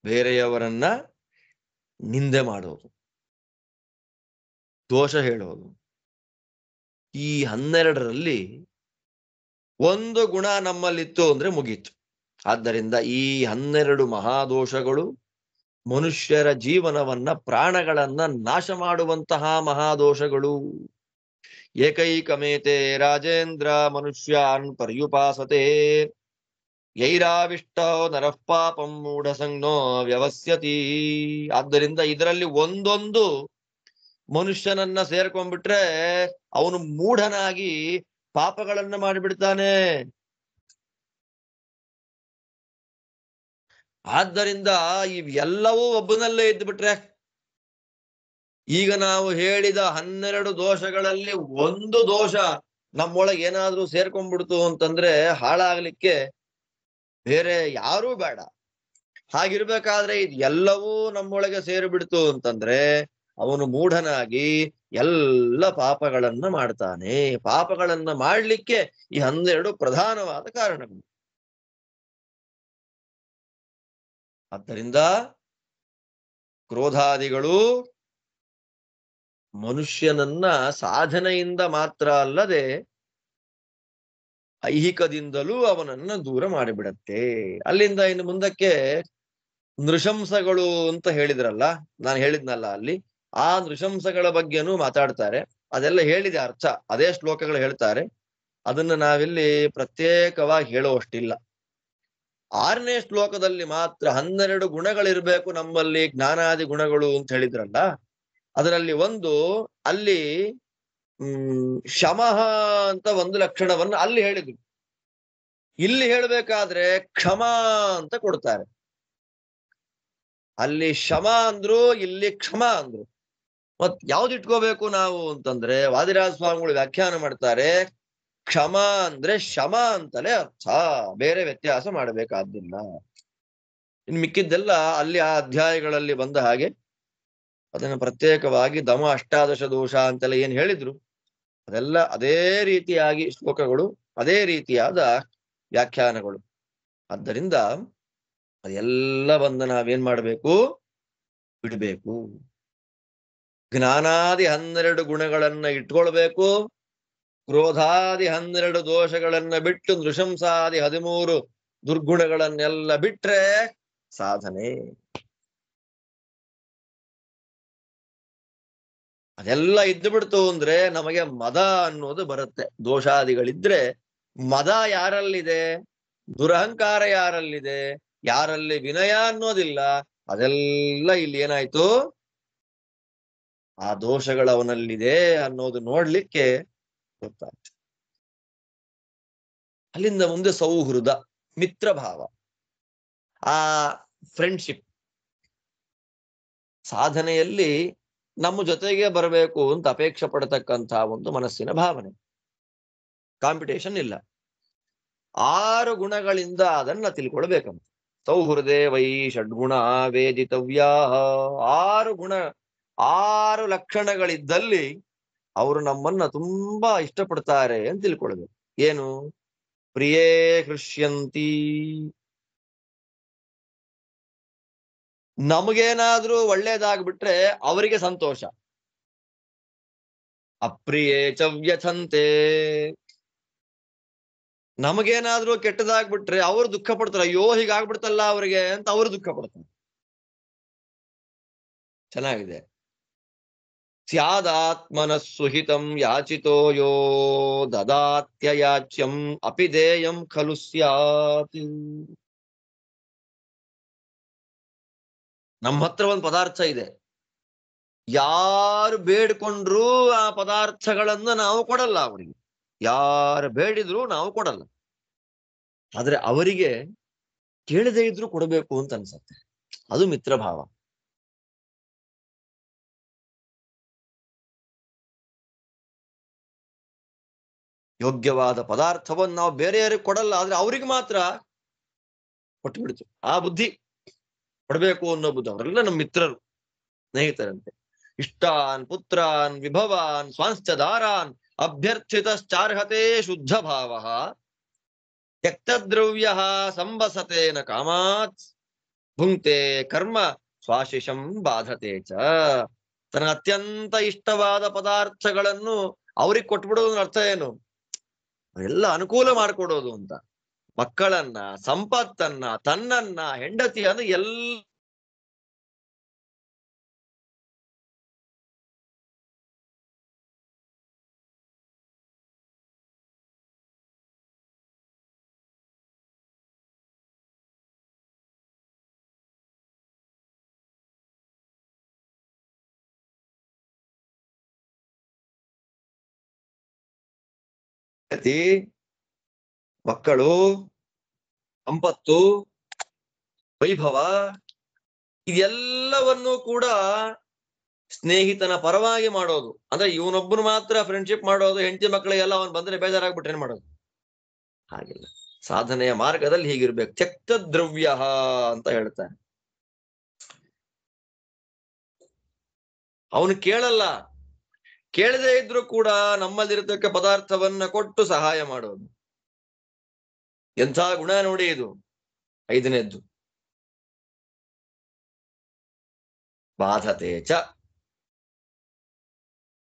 ಬೇರೆಯವರನ್ನ ನಿಂದೆ ಮಾಡೋದು, ದೋಷ ಹೇಳೋದು. ಈ 12ರಲ್ಲಿ ಒಂದು ಗುಣ ನಮ್ಮಲ್ಲಿತ್ತು ಅಂದ್ರೆ ಮುಗೀತು. ಆದ್ದರಿಂದ ಈ 12 ಮಹಾದೋಷಗಳು ಮನುಷ್ಯರ ಜೀವನವನ್ನ, ಪ್ರಾಣಗಳನ್ನ ನಾಶ ಮಾಡುವಂತಹ ಮಹಾದೋಷಗಳು. ಏಕೈಕಮೇತೆ ರಾಜೇಂದ್ರ ಮನುಷ್ಯಾನ್ ಪರ್ಯುಪಾಸತೆ ಯೈರಾವಿಷ್ಟ ನರಃ ಪಾಪಂ ಮೂಢಸಂಜ್ಞೋ ವ್ಯವಸ್ಯತಿ. ಆದ್ದರಿಂದ ಇದರಲ್ಲಿ ಒಂದೊಂದು ಮನುಷ್ಯನನ್ನ ಸೇರ್ಕೊಂಡ್ಬಿಟ್ರೆ ಅವನು ಮೂಢನಾಗಿ ಪಾಪಗಳನ್ನ ಮಾಡಿಬಿಡ್ತಾನೆ. ಆದ್ದರಿಂದ ಇವೆಲ್ಲವೂ ಒಬ್ಬನಲ್ಲೇ ಇದ್ದು ಬಿಟ್ರೆ, ಈಗ ನಾವು ಹೇಳಿದ 12 ದೋಷಗಳಲ್ಲಿ ಒಂದು ದೋಷ ನಮ್ಮೊಳಗೆ ಏನಾದ್ರೂ ಸೇರ್ಕೊಂಡ್ಬಿಡ್ತು ಅಂತಂದ್ರೆ ಹಾಳಾಗ್ಲಿಕ್ಕೆ ಬೇರೆ ಯಾರೂ ಬೇಡ. ಹಾಗಿರ್ಬೇಕಾದ್ರೆ ಇದೆಲ್ಲವೂ ನಮ್ಮೊಳಗೆ ಸೇರಿಬಿಡ್ತು ಅಂತಂದ್ರೆ ಅವನು ಮೂಢನಾಗಿ ಎಲ್ಲ ಪಾಪಗಳನ್ನ ಮಾಡ್ತಾನೆ. ಪಾಪಗಳನ್ನ ಮಾಡ್ಲಿಕ್ಕೆ ಈ 12 ಪ್ರಧಾನವಾದ ಕಾರಣಗಳು. ಆದ್ದರಿಂದ ಕ್ರೋಧಾದಿಗಳು ಮನುಷ್ಯನನ್ನ ಸಾಧನೆಯಿಂದ ಮಾತ್ರ ಅಲ್ಲದೆ ಐಹಿಕದಿಂದಲೂ ಅವನನ್ನ ದೂರ ಮಾಡಿಬಿಡತ್ತೆ. ಅಲ್ಲಿಂದ ಇನ್ನು ಮುಂದಕ್ಕೆ ನೃಶಂಸಗಳು ಅಂತ ಹೇಳಿದ್ರಲ್ಲ, ನಾನು ಹೇಳಿದ್ನಲ್ಲ ಅಲ್ಲಿ, ಆ ನೃಶಂಸಗಳ ಬಗ್ಗೆನೂ ಮಾತಾಡ್ತಾರೆ. ಅದೆಲ್ಲ ಹೇಳಿದೆ ಅರ್ಥ, ಅದೇ ಶ್ಲೋಕಗಳು ಹೇಳ್ತಾರೆ. ಅದನ್ನ ನಾವಿಲ್ಲಿ ಪ್ರತ್ಯೇಕವಾಗಿ ಹೇಳುವಷ್ಟಿಲ್ಲ. 6ನೇ ಶ್ಲೋಕದಲ್ಲಿ ಮಾತ್ರ 12 ಗುಣಗಳಿರ್ಬೇಕು ನಮ್ಮಲ್ಲಿ, ಜ್ಞಾನಾದಿ ಗುಣಗಳು ಅಂತ ಹೇಳಿದ್ರಲ್ಲ, ಅದರಲ್ಲಿ ಒಂದು ಅಲ್ಲಿ ಶಮಃ ಅಂತ ಒಂದು ಲಕ್ಷಣವನ್ನು ಅಲ್ಲಿ ಹೇಳಿದ್ರು. ಇಲ್ಲಿ ಹೇಳ್ಬೇಕಾದ್ರೆ ಕ್ಷಮ ಅಂತ ಕೊಡ್ತಾರೆ. ಅಲ್ಲಿ ಶಮ ಅಂದ್ರು, ಇಲ್ಲಿ ಕ್ಷಮ ಅಂದ್ರು. ಮತ್ ಯಾವ್ದು ಇಟ್ಕೋಬೇಕು ನಾವು ಅಂತಂದ್ರೆ ವಾದಿರಾಜ ಸ್ವಾಮಿಗಳು ವ್ಯಾಖ್ಯಾನ ಮಾಡ್ತಾರೆ, ಕ್ಷಮ ಅಂದ್ರೆ ಶಮ ಅಂತಲೇ ಅರ್ಥ, ಬೇರೆ ವ್ಯತ್ಯಾಸ ಮಾಡಬೇಕಾದ್ದಿಲ್ಲ. ಇನ್ ಮಿಕ್ಕಿದ್ದೆಲ್ಲ ಅಲ್ಲಿ ಆ ಅಧ್ಯಾಯಗಳಲ್ಲಿ ಬಂದ ಹಾಗೆ ಅದನ್ನು ಪ್ರತ್ಯೇಕವಾಗಿ ದಮ ಅಷ್ಟಾದಶ ದೋಷ ಅಂತೆಲ್ಲ ಏನ್ ಹೇಳಿದ್ರು ಅದೆಲ್ಲ ಅದೇ ರೀತಿಯಾಗಿ ಶ್ಲೋಕಗಳು, ಅದೇ ರೀತಿಯಾದ ವ್ಯಾಖ್ಯಾನಗಳು. ಆದ್ದರಿಂದ ಅದೆಲ್ಲವನ್ನ ನಾವೇನ್ ಮಾಡಬೇಕು? ಬಿಡಬೇಕು. ಜ್ಞಾನಾದಿ 12 ಗುಣಗಳನ್ನ ಇಟ್ಕೊಳ್ಬೇಕು. ಕ್ರೋಧಾದಿ 12 ದೋಷಗಳನ್ನ ಬಿಟ್ಟು ನೃಶಂಸಾದಿ 13 ದುರ್ಗುಣಗಳನ್ನೆಲ್ಲ ಬಿಟ್ರೆ ಸಾಧನೆ. ಅದೆಲ್ಲ ಇದ್ದು ಬಿಡ್ತು ಅಂದ್ರೆ ನಮಗೆ ಮದ ಅನ್ನೋದು ಬರುತ್ತೆ. ದೋಷಾದಿಗಳಿದ್ರೆ ಮದ ಯಾರಲ್ಲಿದೆ? ದುರಹಂಕಾರ ಯಾರಲ್ಲಿದೆ? ಯಾರಲ್ಲಿ ವಿನಯ ಅನ್ನೋದಿಲ್ಲ, ಅದೆಲ್ಲ ಇಲ್ಲಿ ಏನಾಯ್ತು? ಆ ದೋಷಗಳವನಲ್ಲಿದೆ ಅನ್ನೋದು ನೋಡ್ಲಿಕ್ಕೆ ಗೊತ್ತಾಯ್ತು. ಅಲ್ಲಿಂದ ಮುಂದೆ ಸೌಹೃದ, ಮಿತ್ರಭಾವ, ಆ ಫ್ರೆಂಡ್ಶಿಪ್. ಸಾಧನೆಯಲ್ಲಿ ನಮ್ಮ ಜೊತೆಗೆ ಬರಬೇಕು ಅಂತ ಅಪೇಕ್ಷೆ ಪಡತಕ್ಕಂಥ ಒಂದು ಮನಸ್ಸಿನ ಭಾವನೆ. ಕಾಂಪಿಟೇಷನ್ ಇಲ್ಲ. 6 ಗುಣಗಳಿಂದ ಅದನ್ನ ತಿಳ್ಕೊಳ್ಬೇಕಂತ. ಸೌಹೃದೇ ವೈ ಷಡ್ಗುಣ ವೇದಿತವ್ಯ. 6 ಗುಣ, 6 ಲಕ್ಷಣಗಳಿದ್ದಲ್ಲಿ ಅವರು ನಮ್ಮನ್ನ ತುಂಬಾ ಇಷ್ಟಪಡ್ತಾರೆ ಅಂತ ತಿಳ್ಕೊಳ್ಬೇಕು. ಏನು? ಪ್ರಿಯೇ ಹೃಷ್ಯಂತಿ. ನಮಗೇನಾದ್ರೂ ಒಳ್ಳೇದಾಗ್ಬಿಟ್ರೆ ಅವರಿಗೆ ಸಂತೋಷ. ಅಪ್ರಿಯೇ ಚ ವ್ಯಥಂತೆ. ನಮಗೇನಾದ್ರೂ ಕೆಟ್ಟದಾಗ್ಬಿಟ್ರೆ ಅವ್ರು ದುಃಖ ಪಡ್ತಾರೆ. ಅಯ್ಯೋ ಹೀಗಾಗ್ಬಿಡ್ತಲ್ಲ ಅವ್ರಿಗೆ ಅಂತ ಅವ್ರು ದುಃಖ ಪಡ್ತಾರೆ. ಚೆನ್ನಾಗಿದೆ. ಸ್ಯಾದಾತ್ಮನಃ ಸುಹಿತಂ ಯಾಚಿತೋ ಯೋ ದದಾತ್ಯಯಾಚ್ಯಂ ಅಪಿದೇಯಂ ಖಲು ಸ್ಯಾತ್. ನಮ್ಮ ಹತ್ರ ಒಂದು ಪದಾರ್ಥ ಇದೆ, ಯಾರು ಬೇಡ್ಕೊಂಡ್ರು ಆ ಪದಾರ್ಥಗಳನ್ನ ನಾವು ಕೊಡಲ್ಲ ಅವರಿಗೆ, ಯಾರು ಬೇಡಿದ್ರು ನಾವು ಕೊಡಲ್ಲ. ಆದ್ರೆ ಅವರಿಗೆ ಕೇಳದೇ ಇದ್ರು ಕೊಡಬೇಕು ಅಂತ ಅನ್ಸತ್ತೆ. ಅದು ಮಿತ್ರಭಾವ. ಯೋಗ್ಯವಾದ ಪದಾರ್ಥವನ್ನು ನಾವು ಬೇರೆಯವರಿಗೆ ಕೊಡಲ್ಲ, ಆದ್ರೆ ಅವ್ರಿಗೆ ಮಾತ್ರ ಕೊಟ್ಟು ಬಿಡ್ತೀವಿ. ಆ ಬುದ್ಧಿ ಕೊಡಬೇಕು ಅನ್ನೋ ಬುದ್ಧಿ. ಅವರೆಲ್ಲ ನಮ್ಮ ಮಿತ್ರರು, ಸ್ನೇಹಿತರಂತೆ. ಇಷ್ಟಾನ್ ಪುತ್ರಾನ್ ವಿಭವಾನ್ ಸ್ವಾಂಶ್ಚದಾರಾನ್ ಅಭ್ಯರ್ಥಿತಶ್ಚಾರ್ಹತೆ ಶುದ್ಧ ಭಾವ ತ್ಯಕ್ತದ್ರವ್ಯ ಸಂಬಸತೇನ ಕಾಮಾತ್ ಭುಂಕ್ತೆ ಕರ್ಮ ಸ್ವಾಶಿಷಂ ಬಾಧತೆ ಚ. ತನ್ನ ಅತ್ಯಂತ ಇಷ್ಟವಾದ ಪದಾರ್ಥಗಳನ್ನು ಅವ್ರಿಗೆ ಕೊಟ್ಬಿಡೋದ್ರ ಅರ್ಥ ಏನು? ಎಲ್ಲ ಅನುಕೂಲ ಮಾಡಿಕೊಡೋದು ಅಂತ. ಮಕ್ಕಳನ್ನ, ಸಂಪತ್ತನ್ನ, ತನ್ನನ್ನ, ಹೆಂಡತಿಯನ್ನ ಎಲ್ಲ ಮಕ್ಕಳು, ಸಂಪತ್ತು, ವೈಭವ ಇದೆಲ್ಲವನ್ನೂ ಕೂಡ ಸ್ನೇಹಿತನ ಪರವಾಗಿ ಮಾಡೋದು. ಅಂದ್ರೆ ಇವನೊಬ್ಬನು ಮಾತ್ರ ಫ್ರೆಂಡ್ಶಿಪ್ ಮಾಡೋದು, ಹೆಂಡತಿ ಮಕ್ಕಳಿಗೆಲ್ಲ ಅವನ್ ಬಂದ್ರೆ ಬೇಜಾರಾಗ್ಬಿಟ್ರೆ ಏನ್ ಮಾಡೋದು? ಹಾಗಿಲ್ಲ. ಸಾಧನೆಯ ಮಾರ್ಗದಲ್ಲಿ ಹೀಗಿರ್ಬೇಕು. ತ್ಯಕ್ತ ದ್ರವ್ಯ ಅಂತ ಹೇಳ್ತಾನೆ. ಅವನು ಕೇಳಲ್ಲ, ಕೇಳದೇ ಇದ್ರು ಕೂಡ ನಮ್ಮಲ್ಲಿರತಕ್ಕ ಪದಾರ್ಥವನ್ನ ಕೊಟ್ಟು ಸಹಾಯ ಮಾಡೋದು. ಎಂಥ ಗುಣ ನೋಡಿ ಇದು. 5ನೇದ್ದು ಬಾಧತೆ ಚ.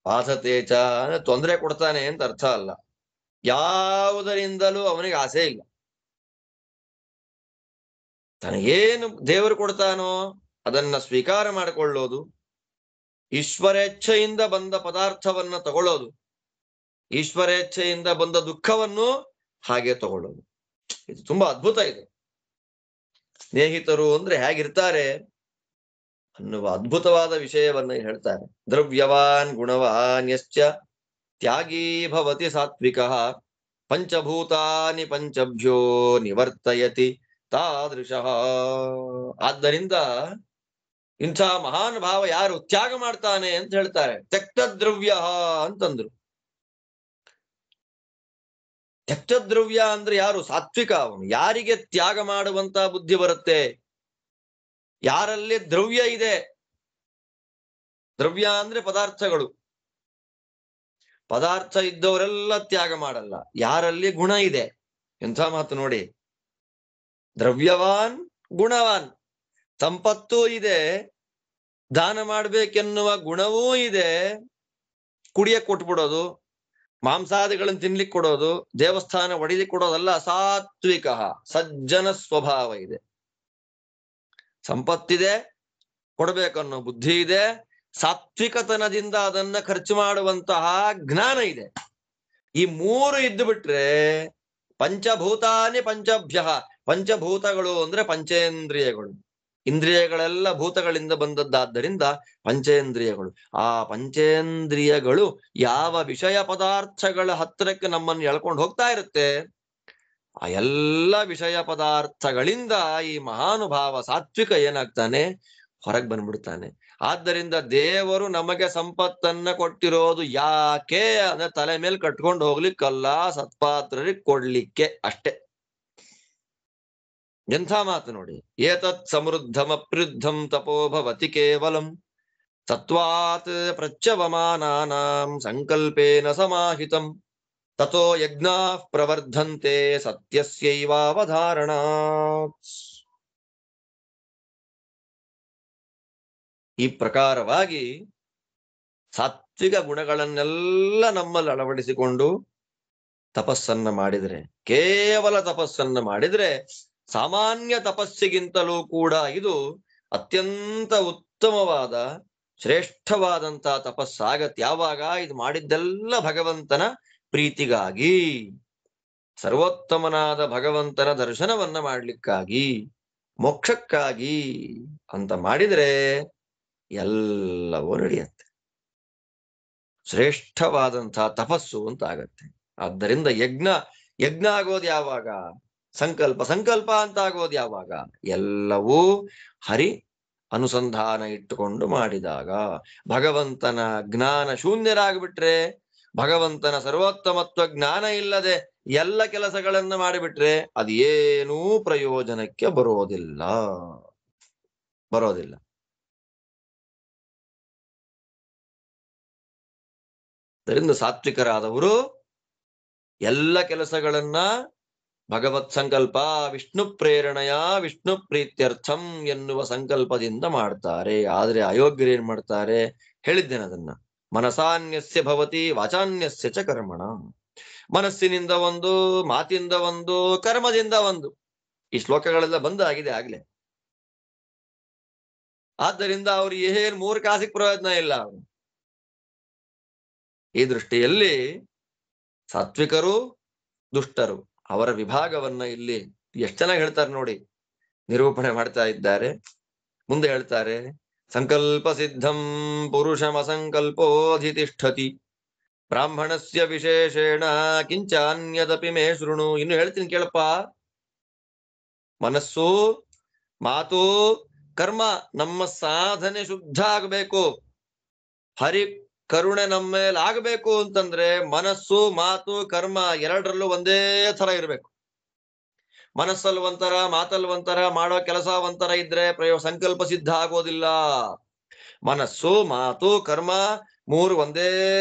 ಬಾಧತೆ ಚ ಅಂದ್ರೆ ತೊಂದರೆ ಕೊಡ್ತಾನೆ ಅಂತ ಅರ್ಥ ಅಲ್ಲ. ಯಾವುದರಿಂದಲೂ ಅವನಿಗೆ ಆಸೆ ಇಲ್ಲ. ತನಗೇನು ದೇವರು ಕೊಡ್ತಾನೋ ಅದನ್ನ ಸ್ವೀಕಾರ ಮಾಡಿಕೊಳ್ಳೋದು, ಈಶ್ವರೇಚ್ಛೆಯಿಂದ ಬಂದ ಪದಾರ್ಥವನ್ನ ತಗೊಳ್ಳೋದು, ಈಶ್ವರೇಚ್ಛೆಯಿಂದ ಬಂದ ದುಃಖವನ್ನು ಹಾಗೆ ತಗೊಳ್ಳೋದು. ಇದು ತುಂಬಾ ಅದ್ಭುತ. ಇದು ಸ್ನೇಹಿತರು ಅಂದ್ರೆ ಹೇಗಿರ್ತಾರೆ ಅನ್ನುವ ಅದ್ಭುತವಾದ ವಿಷಯವನ್ನ ಹೇಳ್ತಾರೆ. ದ್ರವ್ಯವಾನ್ ಗುಣವಾನ್ ಯಶ್ಚ ತ್ಯಾಗೀ ಭವತಿ ಸಾತ್ವಿಕಃ ಪಂಚಭೂತಾನಿ ಪಂಚಭ್ಯೋ ನಿವರ್ತಯತಿ ತಾದೃಶಃ. ಆದ್ದರಿಂದ ಇಂಥ ಮಹಾನ್ ಭಾವ ಯಾರು ತ್ಯಾಗ ಮಾಡ್ತಾನೆ ಅಂತ ಹೇಳ್ತಾರೆ. ತ್ಯಕ್ತ ದ್ರವ್ಯ ಅಂತಂದ್ರು. ತ್ಯಕ್ತ ದ್ರವ್ಯ ಅಂದ್ರೆ ಯಾರು? ಸಾತ್ವಿಕ ಅವನು. ಯಾರಿಗೆ ತ್ಯಾಗ ಮಾಡುವಂತ ಬುದ್ಧಿ ಬರುತ್ತೆ? ಯಾರಲ್ಲಿ ದ್ರವ್ಯ ಇದೆ. ದ್ರವ್ಯ ಅಂದ್ರೆ ಪದಾರ್ಥಗಳು. ಪದಾರ್ಥ ಇದ್ದವರೆಲ್ಲ ತ್ಯಾಗ ಮಾಡಲ್ಲ. ಯಾರಲ್ಲಿ ಗುಣ ಇದೆ. ಎಂಥ ಮಾತು ನೋಡಿ. ದ್ರವ್ಯವಾನ್ ಗುಣವಾನ್. ಸಂಪತ್ತೂ ಇದೆ, ದಾನ ಮಾಡ್ಬೇಕೆನ್ನುವ ಗುಣವೂ ಇದೆ, ಕುಡಿಯಕ್ ಕೊಟ್ಬಿಡೋದು, ಮಾಂಸಾದಿಗಳನ್ನು ತಿನ್ಲಿಕ್ಕೆ ಕೊಡೋದು, ದೇವಸ್ಥಾನ ಒಡಿಲಿಕ್ಕೆ ಕೊಡೋದಲ್ಲ. ಸಾತ್ವಿಕ ಸಜ್ಜನ ಸ್ವಭಾವ ಇದೆ. ಸಂಪತ್ತಿದೆ, ಕೊಡ್ಬೇಕನ್ನೋ ಬುದ್ಧಿ ಇದೆ, ಸಾತ್ವಿಕತನದಿಂದ ಅದನ್ನ ಖರ್ಚು ಮಾಡುವಂತಹ ಜ್ಞಾನ ಇದೆ. ಈ 3 ಇದ್ದು ಬಿಟ್ರೆ ಪಂಚಭೂತಾನಿ ಪಂಚಭ್ಯ. ಪಂಚಭೂತಗಳು ಅಂದ್ರೆ ಪಂಚೇಂದ್ರಿಯಗಳು. ಇಂದ್ರಿಯಗಳೆಲ್ಲ ಭೂತಗಳಿಂದ ಬಂದದ್ದಾದ್ದರಿಂದ ಪಂಚೇಂದ್ರಿಯಗಳು. ಆ ಪಂಚೇಂದ್ರಿಯಗಳು ಯಾವ ವಿಷಯ ಪದಾರ್ಥಗಳ ಹತ್ತಿರಕ್ಕೆ ನಮ್ಮನ್ನು ಎಳ್ಕೊಂಡು ಹೋಗ್ತಾ ಇರುತ್ತೆ, ಆ ಎಲ್ಲ ವಿಷಯ ಪದಾರ್ಥಗಳಿಂದ ಈ ಮಹಾನುಭಾವ ಸಾತ್ವಿಕ ಏನಾಗ್ತಾನೆ? ಹೊರಗೆ ಬಂದ್ಬಿಡ್ತಾನೆ. ಆದ್ದರಿಂದ ದೇವರು ನಮಗೆ ಸಂಪತ್ತನ್ನ ಕೊಟ್ಟಿರೋದು ಯಾಕೆ ಅಂದ್ರೆ ತಲೆ ಮೇಲೆ ಕಟ್ಕೊಂಡು ಹೋಗ್ಲಿಕ್ಕಲ್ಲ, ಸತ್ಪಾತ್ರರಿಗೆ ಕೊಡ್ಲಿಕ್ಕೆ ಅಷ್ಟೇ. ಎಂಥ ಮಾತು ನೋಡಿ. ಏತತ್ ಸಮೃದ್ಧಂ ಅಪ್ಯುದ್ಧಂ ತಪೋ ಭವತಿ ಕೇವಲಂ ಸತ್ವಾತ್ ಪ್ರಚ್ಯವಮಾನಾನಾಂ ಸಂಕಲ್ಪೇನ ಸಮಾಹಿತಂ ತಥೋ ಯಜ್ಞಾಃ ಪ್ರವರ್ಧಂತೆ ಸತ್ಯಸ್ಯೈವಾವಧಾರಣಾತ್. ಈ ಪ್ರಕಾರವಾಗಿ ಸಾತ್ವಿಕ ಗುಣಗಳನ್ನೆಲ್ಲ ನಮ್ಮಲ್ಲಿ ಅಳವಡಿಸಿಕೊಂಡು ತಪಸ್ಸನ್ನ ಮಾಡಿದ್ರೆ, ಕೇವಲ ತಪಸ್ಸನ್ನ ಮಾಡಿದ್ರೆ, ಸಾಮಾನ್ಯ ತಪಸ್ಸಿಗಿಂತಲೂ ಕೂಡ ಇದು ಅತ್ಯಂತ ಉತ್ತಮವಾದ ಶ್ರೇಷ್ಠವಾದಂತಹ ತಪಸ್ಸಾಗತ್ತೆ. ಯಾವಾಗ ಇದು ಮಾಡಿದ್ದೆಲ್ಲ ಭಗವಂತನ ಪ್ರೀತಿಗಾಗಿ, ಸರ್ವೋತ್ತಮನಾದ ಭಗವಂತನ ದರ್ಶನವನ್ನ ಮಾಡ್ಲಿಕ್ಕಾಗಿ. ಮೋಕ್ಷಕ್ಕಾಗಿ ಅಂತ ಮಾಡಿದ್ರೆ ಎಲ್ಲವೂ ನಡೆಯುತ್ತೆ. ಶ್ರೇಷ್ಠವಾದಂತಹ ತಪಸ್ಸು ಅಂತ ಆಗತ್ತೆ. ಆದ್ದರಿಂದ ಯಜ್ಞ ಆಗೋದು ಯಾವಾಗ? ಸಂಕಲ್ಪ ಅಂತ ಆಗೋದು ಯಾವಾಗ? ಎಲ್ಲವೂ ಹರಿ ಅನುಸಂಧಾನ ಇಟ್ಟುಕೊಂಡು ಮಾಡಿದಾಗ. ಭಗವಂತನ ಜ್ಞಾನ ಶೂನ್ಯರಾಗ್ಬಿಟ್ರೆ, ಭಗವಂತನ ಸರ್ವೋತ್ತಮತ್ವ ಜ್ಞಾನ ಇಲ್ಲದೆ ಎಲ್ಲ ಕೆಲಸಗಳನ್ನ ಮಾಡಿಬಿಟ್ರೆ ಅದೇನೂ ಪ್ರಯೋಜನಕ್ಕೆ ಬರೋದಿಲ್ಲ. ಅದರಿಂದ ಸಾತ್ವಿಕರಾದವರು ಎಲ್ಲ ಕೆಲಸಗಳನ್ನ ಭಗವತ್ ಸಂಕಲ್ಪ, ವಿಷ್ಣು ಪ್ರೇರಣೆಯ ವಿಷ್ಣು ಪ್ರೀತ್ಯರ್ಥಂ ಎನ್ನುವ ಸಂಕಲ್ಪದಿಂದ ಮಾಡ್ತಾರೆ. ಆದ್ರೆ ಅಯೋಗ್ಯರು ಏನ್ ಮಾಡ್ತಾರೆ? ಹೇಳಿದ್ದೇನೆ ಅದನ್ನ. ಮನಸಾನ್ಯಸ್ಯ ಭವತಿ ವಾಚಾನ್ಯಸ್ಯ ಚ ಕರ್ಮಣ. ಮನಸ್ಸಿನಿಂದ ಒಂದು, ಮಾತಿಂದ ಒಂದು, ಕರ್ಮದಿಂದ ಒಂದು. ಈ ಶ್ಲೋಕಗಳೆಲ್ಲ ಬಂದಾಗಿದೆ ಆಗ್ಲೇ. ಆದ್ದರಿಂದ ಅವ್ರು ಏನ್ 3 ಕಾಸಿಗೆ ಪ್ರಯೋಜನ ಇಲ್ಲ. ಈ ದೃಷ್ಟಿಯಲ್ಲಿ ಸಾತ್ವಿಕರು, ದುಷ್ಟರು ಅವರ ವಿಭಾಗವನ್ನ ಇಲ್ಲಿ ಎಷ್ಟು ಚೆನ್ನಾಗಿ ಹೇಳ್ತಾರೆ ನೋಡಿ, ನಿರೂಪಣೆ ಮಾಡ್ತಾ ಇದ್ದಾರೆ. ಮುಂದೆ ಹೇಳ್ತಾರೆ, ಸಂಕಲ್ಪ ಸಿದ್ಧಂ ಪುರುಷಮಸಂಕಲ್ಪೋಧಿತಿಷ್ಠತಿ ಬ್ರಾಹ್ಮಣಸ್ಯ ವಿಶೇಷೇಣ ಕಿಂಚಾನ್ಯದಪಿ ಮೇ ಶೃಣು. ಇನ್ನು ಹೇಳ್ತೀನಿ ಕೇಳಪ್ಪ. ಮನಸ್ಸು, ಮಾತು, ಕರ್ಮ, ನಮ್ಮ ಸಾಧನೆ ಶುದ್ಧ ಆಗಬೇಕು, ಹರಿ ಕರುಣೆ ನಮ್ಮ ಮೇಲೆ ಆಗಬೇಕು ಅಂತಂದ್ರೆ ಮನಸ್ಸು, ಮಾತು, ಕರ್ಮ ಎರಡರಲ್ಲೂ ಒಂದೇ ತರ ಇರ್ಬೇಕು. ಮನಸ್ಸಲ್ಲಿ ಒಂಥರ, ಮಾತಲ್ಲಿ ಒಂಥರ, ಮಾಡೋ ಕೆಲಸ ಒಂಥರ ಇದ್ರೆ ಸಂಕಲ್ಪ ಸಿದ್ಧ ಆಗೋದಿಲ್ಲ. ಮನಸ್ಸು, ಮಾತು, ಕರ್ಮ 3 ಒಂದೇ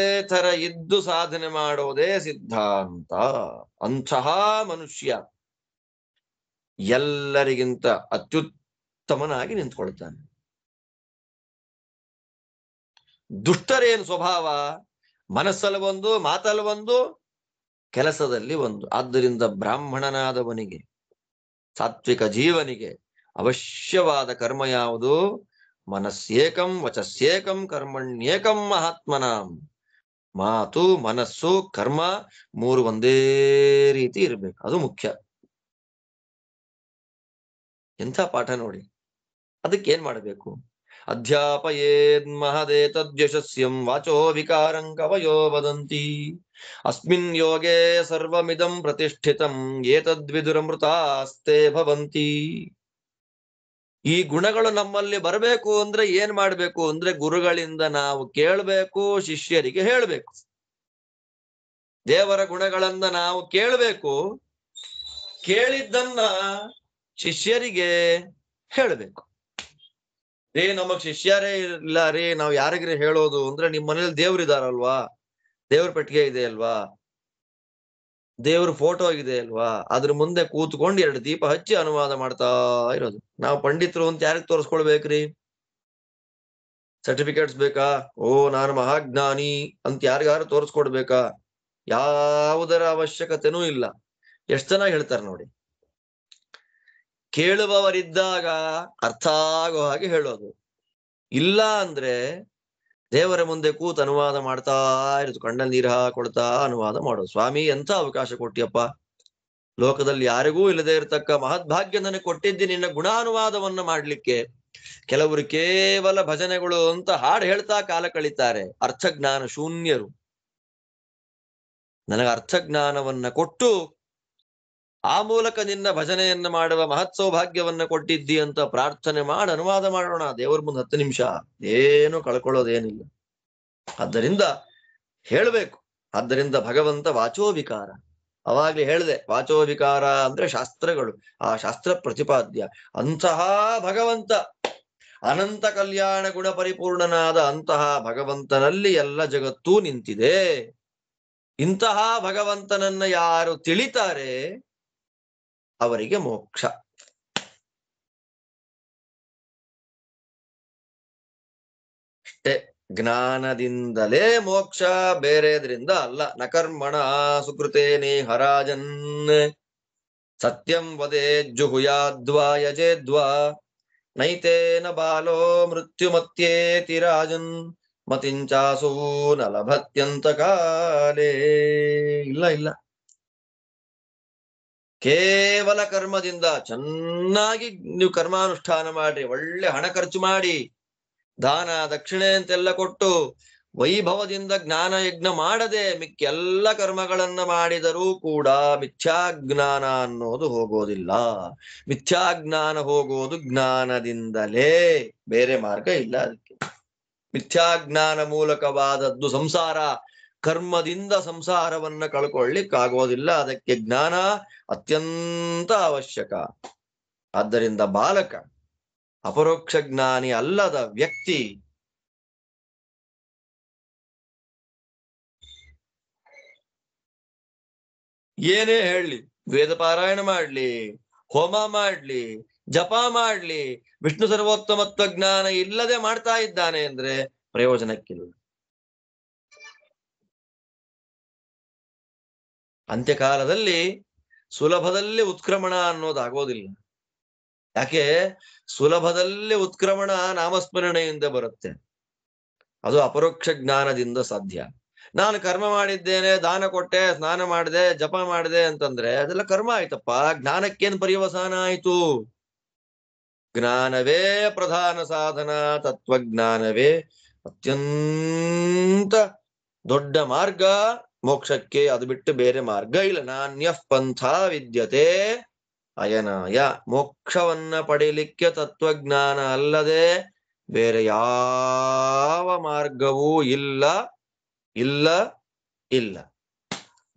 ತರ ಇದ್ದು ಸಾಧನೆ ಮಾಡೋದೇ ಸಿದ್ಧಾಂತ. ಅಂತಹ ಮನುಷ್ಯ ಎಲ್ಲರಿಗಿಂತ ಅತ್ಯುತ್ತಮನಾಗಿ ನಿಂತ್ಕೊಳ್ತಾನೆ. ದುಷ್ಟರೇನು ಸ್ವಭಾವ? ಮನಸ್ಸಲ್ಲಿ ಒಂದು, ಮಾತಲ್ಲಿ ಒಂದು, ಕೆಲಸದಲ್ಲಿ ಒಂದು. ಆದ್ದರಿಂದ ಬ್ರಾಹ್ಮಣನಾದವನಿಗೆ, ಸಾತ್ವಿಕ ಜೀವನಿಗೆ ಅವಶ್ಯವಾದ ಕರ್ಮ ಯಾವುದು? ಮನಸ್ಸೇಕಂ ವಚಸ್ಸೇಕಂ ಕರ್ಮಣ್ಯೇಕಂ ಮಹಾತ್ಮನಾಂ. ಮಾತು, ಮನಸ್ಸು, ಕರ್ಮ 3 ಒಂದೇ ರೀತಿ ಇರ್ಬೇಕು. ಅದು ಮುಖ್ಯ. ಎಂಥ ಪಾಠ ನೋಡಿ. ಅದಕ್ಕೆ ಏನ್ ಮಾಡಬೇಕು? ಅಧ್ಯಾಪಯೇದ್ ಮಹದೇತದ್ಯಶಸ್ಯಂ ವಾಚೋ ವಿಕಾರಂ ಕವಯೋ ವದಂತಿ ಅಸ್ಮಿನ್ ಯೋಗೆ ಸರ್ವಮಿದಂ ಪ್ರತಿಷ್ಠಿತಂ ಏತದ್ವಿದುರಮೃತಾಸ್ತೆ ಭವಂತಿ. ಈ ಗುಣಗಳು ನಮ್ಮಲ್ಲಿ ಬರಬೇಕು ಅಂದ್ರೆ ಏನ್ ಮಾಡ್ಬೇಕು ಅಂದ್ರೆ ಗುರುಗಳಿಂದ ನಾವು ಕೇಳಬೇಕು, ಶಿಷ್ಯರಿಗೆ ಹೇಳಬೇಕು. ದೇವರ ಗುಣಗಳನ್ನ ನಾವು ಕೇಳಬೇಕು, ಕೇಳಿದ್ದನ್ನ ಶಿಷ್ಯರಿಗೆ ಹೇಳಬೇಕು. ರೇ ನಮಗ್ ಶಿಷ್ಯರೇ ಇಲ್ಲ ರೀ, ನಾವ್ ಯಾರಿಗ್ರಿ ಹೇಳೋದು ಅಂದ್ರೆ, ನಿಮ್ ಮನೇಲಿ ದೇವ್ರಿದಾರಲ್ವಾ, ದೇವ್ರ ಪೆಟ್ಟಿಗೆ ಇದೆ ಅಲ್ವಾ, ದೇವ್ರ ಫೋಟೋ ಇದೆ ಅಲ್ವಾ, ಅದ್ರ ಮುಂದೆ ಕೂತ್ಕೊಂಡು 2 ದೀಪ ಹಚ್ಚಿ ಅನುವಾದ ಮಾಡ್ತಾ ಇರೋದು. ನಾವು ಪಂಡಿತರು ಅಂತ ಯಾರಿಗೆ ತೋರಿಸ್ಕೊಳ್ಬೇಕ್ರಿ? ಸರ್ಟಿಫಿಕೇಟ್ಸ್ ಬೇಕಾ? ಓ ನಾನು ಮಹಾಜ್ಞಾನಿ ಅಂತ ಯಾರಿಗಾರು ತೋರಿಸ್ಕೊಡ್ಬೇಕಾ? ಯಾವುದರ ಅವಶ್ಯಕತೆನೂ ಇಲ್ಲ. ಎಷ್ಟು ಚೆನ್ನಾಗಿ ಹೇಳ್ತಾರೆ ನೋಡಿ. ಕೇಳುವವರಿದ್ದಾಗ ಅರ್ಥ ಆಗೋ ಹಾಗೆ ಹೇಳೋದು. ಇಲ್ಲ ಅಂದ್ರೆ ದೇವರ ಮುಂದೆ ಕೂತು ಅನುವಾದ ಮಾಡ್ತಾ ಇರೋದು, ಕಣ್ಣಲ್ಲಿ ನೀರು ಹಾಕೊಳ್ತಾ ಅನುವಾದ ಮಾಡೋದು. ಸ್ವಾಮಿ ಎಂತ ಅವಕಾಶ ಕೊಟ್ಟಿಯಪ್ಪ, ಲೋಕದಲ್ಲಿ ಯಾರಿಗೂ ಇಲ್ಲದೆ ಇರತಕ್ಕ ಮಹದ್ಭಾಗ್ಯ ನನಗೆ ಕೊಟ್ಟಿದ್ದಿ ನಿನ್ನ ಗುಣಾನುವಾದವನ್ನ ಮಾಡ್ಲಿಕ್ಕೆ. ಕೆಲವರು ಕೇವಲ ಭಜನೆಗಳು ಅಂತ ಹಾಡು ಹೇಳ್ತಾ ಕಾಲ ಕಳೀತಾರೆ, ಅರ್ಥಜ್ಞಾನ ಶೂನ್ಯರು. ನನಗೆ ಅರ್ಥಜ್ಞಾನವನ್ನ ಕೊಟ್ಟು ಆ ಮೂಲಕ ನಿನ್ನ ಭಜನೆಯನ್ನ ಮಾಡುವ ಮಹತ್ ಸೌಭಾಗ್ಯವನ್ನ ಕೊಟ್ಟಿದ್ದಿ ಅಂತ ಪ್ರಾರ್ಥನೆ ಮಾಡಿ ಅನುವಾದ ಮಾಡೋಣ ದೇವರ ಮುಂದೆ 10 ನಿಮಿಷ. ಏನು ಕಳ್ಕೊಳ್ಳೋದೇನಿಲ್ಲ. ಆದ್ದರಿಂದ ಹೇಳಬೇಕು. ಆದ್ದರಿಂದ ಭಗವಂತ ವಾಚೋ ವಿಕಾರ, ಅವಾಗ್ಲೇ ಹೇಳಿದೆ, ವಾಚೋ ವಿಕಾರ ಅಂದ್ರೆ ಶಾಸ್ತ್ರಗಳು, ಆ ಶಾಸ್ತ್ರ ಪ್ರತಿಪಾದ್ಯ. ಅಂತಹ ಭಗವಂತ, ಅನಂತ ಕಲ್ಯಾಣ ಗುಣ ಪರಿಪೂರ್ಣನಾದ ಅಂತಹ ಭಗವಂತನಲ್ಲಿ ಎಲ್ಲ ಜಗತ್ತೂ ನಿಂತಿದೆ. ಇಂತಹ ಭಗವಂತನನ್ನ ಯಾರು ತಿಳಿತಾರೆ ಅವರಿಗೆ ಮೋಕ್ಷ. ಅಷ್ಟೇ, ಜ್ಞಾನದಿಂದಲೇ ಮೋಕ್ಷ, ಬೇರೆದ್ರಿಂದ ಅಲ್ಲ. ನಕರ್ಮಣ ಸುಕೃತೇನೇ ಹರಾಜನ್ ಸತ್ಯಂ ವದೇಜ್ಜುಹುಯಾದ್ವಾ ಯಜೇದ್ವಾ ನೈತೇನ ಬಾಲೋ ಮೃತ್ಯುಮತ್ಯೇತಿ ರಾಜನ್ ಮತಿಂಚಾಸೂ ನ ಲಭತ್ಯಂತ ಕಾಲೇ. ಇಲ್ಲ, ಕೇವಲ ಕರ್ಮದಿಂದ ಚೆನ್ನಾಗಿ ನೀವು ಕರ್ಮಾನುಷ್ಠಾನ ಮಾಡ್ರಿ, ಒಳ್ಳೆ ಹಣ ಖರ್ಚು ಮಾಡಿ, ದಾನ ದಕ್ಷಿಣೆ ಅಂತೆಲ್ಲ ಕೊಟ್ಟು ವೈಭವದಿಂದ ಜ್ಞಾನ ಯಜ್ಞ ಮಾಡದೆ ಮಿಕ್ಕೆಲ್ಲ ಕರ್ಮಗಳನ್ನ ಮಾಡಿದರೂ ಕೂಡ ಮಿಥ್ಯಾಜ್ಞಾನ ಅನ್ನೋದು ಹೋಗೋದಿಲ್ಲ. ಮಿಥ್ಯಾಜ್ಞಾನ ಹೋಗೋದು ಜ್ಞಾನದಿಂದಲೇ, ಬೇರೆ ಮಾರ್ಗ ಇಲ್ಲ ಅದಕ್ಕೆ. ಮಿಥ್ಯಾಜ್ಞಾನ ಮೂಲಕವಾದದ್ದು ಸಂಸಾರ. ಕರ್ಮದಿಂದ ಸಂಸಾರವನ್ನ ಕಳ್ಕೊಳ್ಳಿಕ್ಕಾಗೋದಿಲ್ಲ. ಅದಕ್ಕೆ ಜ್ಞಾನ ಅತ್ಯಂತ ಅವಶ್ಯಕ. ಆದ್ದರಿಂದ ಬಾಲಕ, ಅಪರೋಕ್ಷ ಜ್ಞಾನಿ ಅಲ್ಲದ ವ್ಯಕ್ತಿ ಏನೇ ಹೇಳಲಿ, ವೇದ ಪಾರಾಯಣ ಮಾಡ್ಲಿ, ಹೋಮ ಮಾಡ್ಲಿ, ಜಪ ಮಾಡ್ಲಿ, ವಿಷ್ಣು ಸರ್ವೋತ್ತಮತ್ವ ಜ್ಞಾನ ಇಲ್ಲದೆ ಮಾಡ್ತಾ ಇದ್ದಾನೆ ಅಂದ್ರೆ ಪ್ರಯೋಜನಕ್ಕಿಲ್ಲ. ಅಂತ್ಯಕಾಲದಲ್ಲಿ ಸುಲಭದಲ್ಲಿ ಉತ್ಕ್ರಮಣ ಅನ್ನೋದಾಗೋದಿಲ್ಲ. ಯಾಕೆ? ಸುಲಭದಲ್ಲಿ ಉತ್ಕ್ರಮಣ ನಾಮಸ್ಮರಣೆಯಿಂದ ಬರುತ್ತೆ. ಅದು ಅಪರೋಕ್ಷ ಜ್ಞಾನದಿಂದ ಸಾಧ್ಯ. ನಾನು ಕರ್ಮ ಮಾಡಿದ್ದೇನೆ, ದಾನ ಕೊಟ್ಟೆ, ಸ್ನಾನ ಮಾಡಿದೆ, ಜಪ ಮಾಡಿದೆ ಅಂತಂದ್ರೆ ಅದೆಲ್ಲ ಕರ್ಮ ಆಯ್ತಪ್ಪ. ಜ್ಞಾನಕ್ಕೇನು ಪರ್ಯವಸಾನ ಆಯ್ತು? ಜ್ಞಾನವೇ ಪ್ರಧಾನ ಸಾಧನ, ತತ್ವಜ್ಞಾನವೇ ಅತ್ಯಂತ ದೊಡ್ಡ ಮಾರ್ಗ ಮೋಕ್ಷಕ್ಕೆ. ಅದು ಬಿಟ್ಟು ಬೇರೆ ಮಾರ್ಗ ಇಲ್ಲ. ನಾಣ್ಯಃ ಪಂಥ ವಿದ್ಯತೆ ಅಯನಾಯ. ಮೋಕ್ಷವನ್ನ ಪಡೀಲಿಕ್ಕೆ ತತ್ವಜ್ಞಾನ ಅಲ್ಲದೆ ಬೇರೆ ಯಾವ ಮಾರ್ಗವೂ ಇಲ್ಲ ಇಲ್ಲ ಇಲ್ಲ.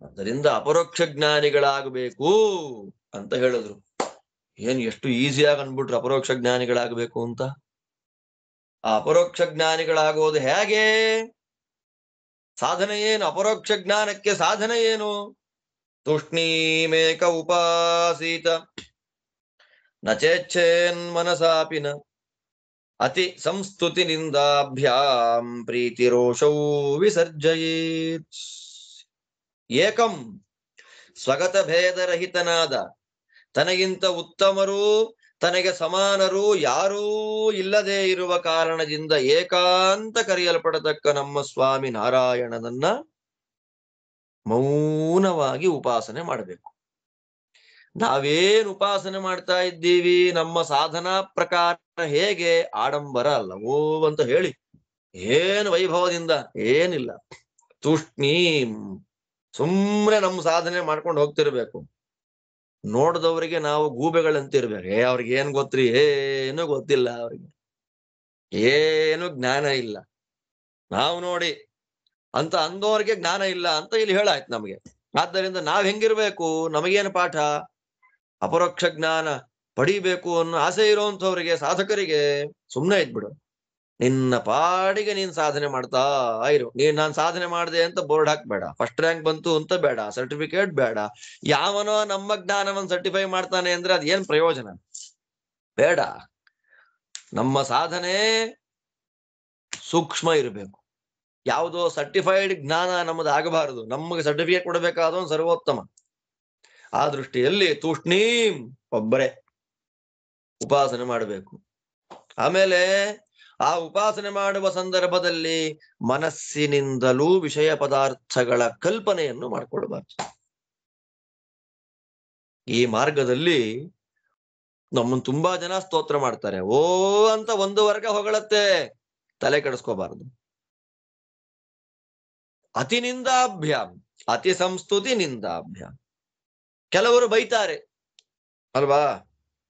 ಆದ್ದರಿಂದ ಅಪರೋಕ್ಷ ಜ್ಞಾನಿಗಳಾಗಬೇಕು ಅಂತ ಹೇಳಿದ್ರು. ಏನ್ ಎಷ್ಟು ಈಸಿಯಾಗಿ ಅನ್ಬಿಟ್ರು ಅಪರೋಕ್ಷ ಜ್ಞಾನಿಗಳಾಗಬೇಕು ಅಂತ. ಆ ಅಪರೋಕ್ಷ ಜ್ಞಾನಿಗಳಾಗೋದು ಹೇಗೆ? ಸಾಧನೆ ಏನು? ಅಪರೋಕ್ಷ ಜ್ಞಾನಕ್ಕೆ ಸಾಧನೆ ಏನು? ತೂಷ್ಣೀಮೇಕ ಉಪಾಸೀತ ನಚೇಚ್ಛೇನ್ ಮನಸಾಪಿನ ಅತಿ ಸಂಸ್ತುತಿ ನಿಂದಾಭ್ಯಾಂ ಪ್ರೀತಿರೋಷೌ ವಿಸರ್ಜಯೇತ್. ಏಕಂ ಸ್ವಗತ ಭೇದರಹಿತನಾದ, ತನಗಿಂತ ಉತ್ತಮರೂ ತನಗೆ ಸಮಾನರೂ ಯಾರೂ ಇಲ್ಲದೆ ಇರುವ ಕಾರಣದಿಂದ ಏಕಾಂತ ಕರೆಯಲ್ಪಡತಕ್ಕ ನಮ್ಮ ಸ್ವಾಮಿ ನಾರಾಯಣನನ್ನ ಮೌನವಾಗಿ ಉಪಾಸನೆ ಮಾಡಬೇಕು. ನಾವೇನು ಉಪಾಸನೆ ಮಾಡ್ತಾ ಇದ್ದೀವಿ, ನಮ್ಮ ಸಾಧನಾ ಪ್ರಕಾರ ಹೇಗೆ? ಆಡಂಬರ ಅಲ್ಲ, ಓ ಅಂತ ಹೇಳಿ ಏನು ವೈಭವದಿಂದ ಏನಿಲ್ಲ. ತೂಷ್ಣೀಂ, ಸುಮ್ಮನೆ ನಮ್ಮ ಸಾಧನೆ ಮಾಡ್ಕೊಂಡು ಹೋಗ್ತಿರ್ಬೇಕು. ನೋಡಿದವರಿಗೆ ನಾವು ಗೂಬೆಗಳಂತಿರ್ಬೇಕು. ಅವ್ರಿಗೆ ಏನ್ ಗೊತ್ತ್ರಿ? ಏನು ಗೊತ್ತಿಲ್ಲ, ಅವ್ರಿಗೆ ಏನು ಜ್ಞಾನ ಇಲ್ಲ. ನಾವು ನೋಡಿ ಅಂತ ಅಂದೋರ್ಗೆ ಜ್ಞಾನ ಇಲ್ಲ ಅಂತ ಇಲ್ಲಿ ಹೇಳಾಯ್ತು ನಮಗೆ. ಆದ್ದರಿಂದ ನಾವ್ ಹೆಂಗಿರ್ಬೇಕು? ನಮಗೇನು ಪಾಠ? ಅಪರೋಕ್ಷ ಜ್ಞಾನ ಪಡಿಬೇಕು ಅನ್ನೋ ಆಸೆ ಇರುವಂತವ್ರಿಗೆ, ಸಾಧಕರಿಗೆ ಸುಮ್ಮನೆ ಇದ್ಬಿಡು. ನಿನ್ನ ಪಾಡಿಗೆ ನೀನ್ ಸಾಧನೆ ಮಾಡ್ತಾ ಇರು. ನಾನ್ ಸಾಧನೆ ಮಾಡಿದೆ ಅಂತ ಬೋರ್ಡ್ ಹಾಕ್ಬೇಡ, ಫಸ್ಟ್ ರ್ಯಾಂಕ್ ಬಂತು ಅಂತ ಬೇಡ, ಸರ್ಟಿಫಿಕೇಟ್ ಬೇಡ. ಯಾವನೋ ನಮ್ಮ ಜ್ಞಾನವನ್ನು ಸರ್ಟಿಫೈ ಮಾಡ್ತಾನೆ ಅಂದ್ರೆ ಅದ್ ಏನ್ ಪ್ರಯೋಜನ? ಬೇಡ. ನಮ್ಮ ಸಾಧನೆ ಸೂಕ್ಷ್ಮ ಇರಬೇಕು. ಯಾವುದೋ ಸರ್ಟಿಫೈಡ್ ಜ್ಞಾನ ನಮ್ಮದು ಆಗಬಾರದು. ನಮಗೆ ಸರ್ಟಿಫಿಕೇಟ್ ಕೊಡಬೇಕಾದ ಸರ್ವೋತ್ತಮ. ಆ ದೃಷ್ಟಿಯಲ್ಲಿ ತೂಷ್ಣೀಂ, ಒಬ್ಬರೇ ಉಪಾಸನೆ ಮಾಡಬೇಕು. ಆಮೇಲೆ ಆ ಉಪಾಸನೆ ಮಾಡುವ ಸಂದರ್ಭದಲ್ಲಿ ಮನಸ್ಸಿನಿಂದಲೂ ವಿಷಯ ಪದಾರ್ಥಗಳ ಕಲ್ಪನೆಯನ್ನು ಮಾಡಿಕೊಳ್ಬಾರ್ದು. ಈ ಮಾರ್ಗದಲ್ಲಿ ನಮ್ಮನ್ನು ತುಂಬಾ ಜನ ಸ್ತೋತ್ರ ಮಾಡ್ತಾರೆ, ಓ ಅಂತ ಒಂದು ವರ್ಗ ಹೊಗಳತ್ತೆ, ತಲೆ ಕೆಡಿಸ್ಕೋಬಾರದು. ಅತಿ ನಿಂದಾಭ್ಯಾಮ್, ಅತಿ ಸಂಸ್ತುತಿ ನಿಂದಾಭ್ಯಾಮ್. ಕೆಲವರು ಬೈತಾರೆ ಅಲ್ವಾ?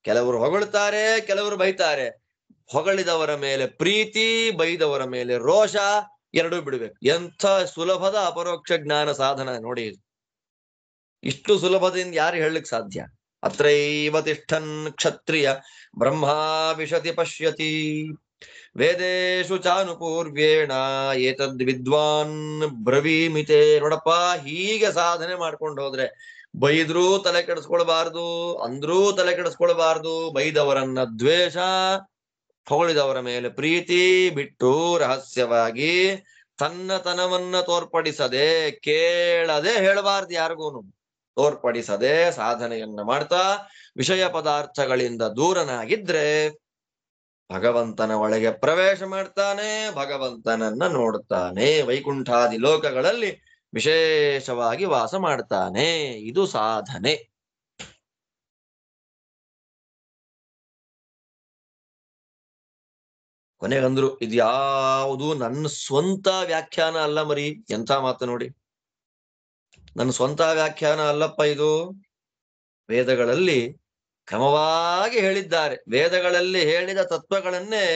ಕೆಲವರು ಹೊಗಳ್ತಾರೆ, ಕೆಲವರು ಬೈತಾರೆ. ಹೊಗಳಿದವರ ಮೇಲೆ ಪ್ರೀತಿ, ಬೈದವರ ಮೇಲೆ ರೋಷ, ಎರಡೂ ಬಿಡ್ಬೇಕು. ಎಂಥ ಸುಲಭದ ಅಪರೋಕ್ಷ ಜ್ಞಾನ ಸಾಧನ ನೋಡಿ. ಇಷ್ಟು ಸುಲಭದಿಂದ ಯಾರು ಹೇಳಲಿಕ್ಕೆ ಸಾಧ್ಯ? ಅತ್ರೈವ ತಿಷ್ಠನ್ ಕ್ಷತ್ರಿಯ ಬ್ರಹ್ಮ ವಿಶತಿ ಪಶ್ಯತಿ ವೇದೇಶು ಚಾನುಪೂರ್ವೇಣ ಏತದ್ ವಿದ್ವಾನ್ ಬ್ರವೀಮಿತೆ. ನೋಡಪ್ಪ, ಹೀಗೆ ಸಾಧನೆ ಮಾಡ್ಕೊಂಡು ಹೋದ್ರೆ ಬೈದ್ರೂ ತಲೆ ಕೆಡಿಸ್ಕೊಳ್ಬಾರ್ದು, ಅಂದ್ರೂ ತಲೆ ಕೆಡಿಸ್ಕೊಳ್ಬಾರ್ದು. ಬೈದವರನ್ನ ದ್ವೇಷ, ಹೊಗಳಿದವರ ಮೇಲೆ ಪ್ರೀತಿ ಬಿಟ್ಟು ರಹಸ್ಯವಾಗಿ ತನ್ನತನವನ್ನ ತೋರ್ಪಡಿಸದೆ, ಕೇಳದೆ ಹೇಳಬಾರ್ದು ಯಾರಿಗೂನು. ತೋರ್ಪಡಿಸದೆ ಸಾಧನೆಯನ್ನ ಮಾಡ್ತಾ ವಿಷಯ ಪದಾರ್ಥಗಳಿಂದ ದೂರನಾಗಿದ್ರೆ ಭಗವಂತನ ಒಳಗೆ ಪ್ರವೇಶ ಮಾಡ್ತಾನೆ, ಭಗವಂತನನ್ನ ನೋಡ್ತಾನೆ, ವೈಕುಂಠಾದಿ ಲೋಕಗಳಲ್ಲಿ ವಿಶೇಷವಾಗಿ ವಾಸ ಮಾಡ್ತಾನೆ. ಇದು ಸಾಧನೆ. ಕೊನೆಗಂದ್ರು ಇದ್ಯಾವುದು ನನ್ನ ಸ್ವಂತ ವ್ಯಾಖ್ಯಾನ ಅಲ್ಲ ಮರಿ. ಎಂಥ ಮಾತು ನೋಡಿ, ನನ್ನ ಸ್ವಂತ ವ್ಯಾಖ್ಯಾನ ಅಲ್ಲಪ್ಪ ಇದು. ವೇದಗಳಲ್ಲಿ ಕ್ರಮವಾಗಿ ಹೇಳಿದ್ದಾರೆ. ವೇದಗಳಲ್ಲಿ ಹೇಳಿದ ತತ್ವಗಳನ್ನೇ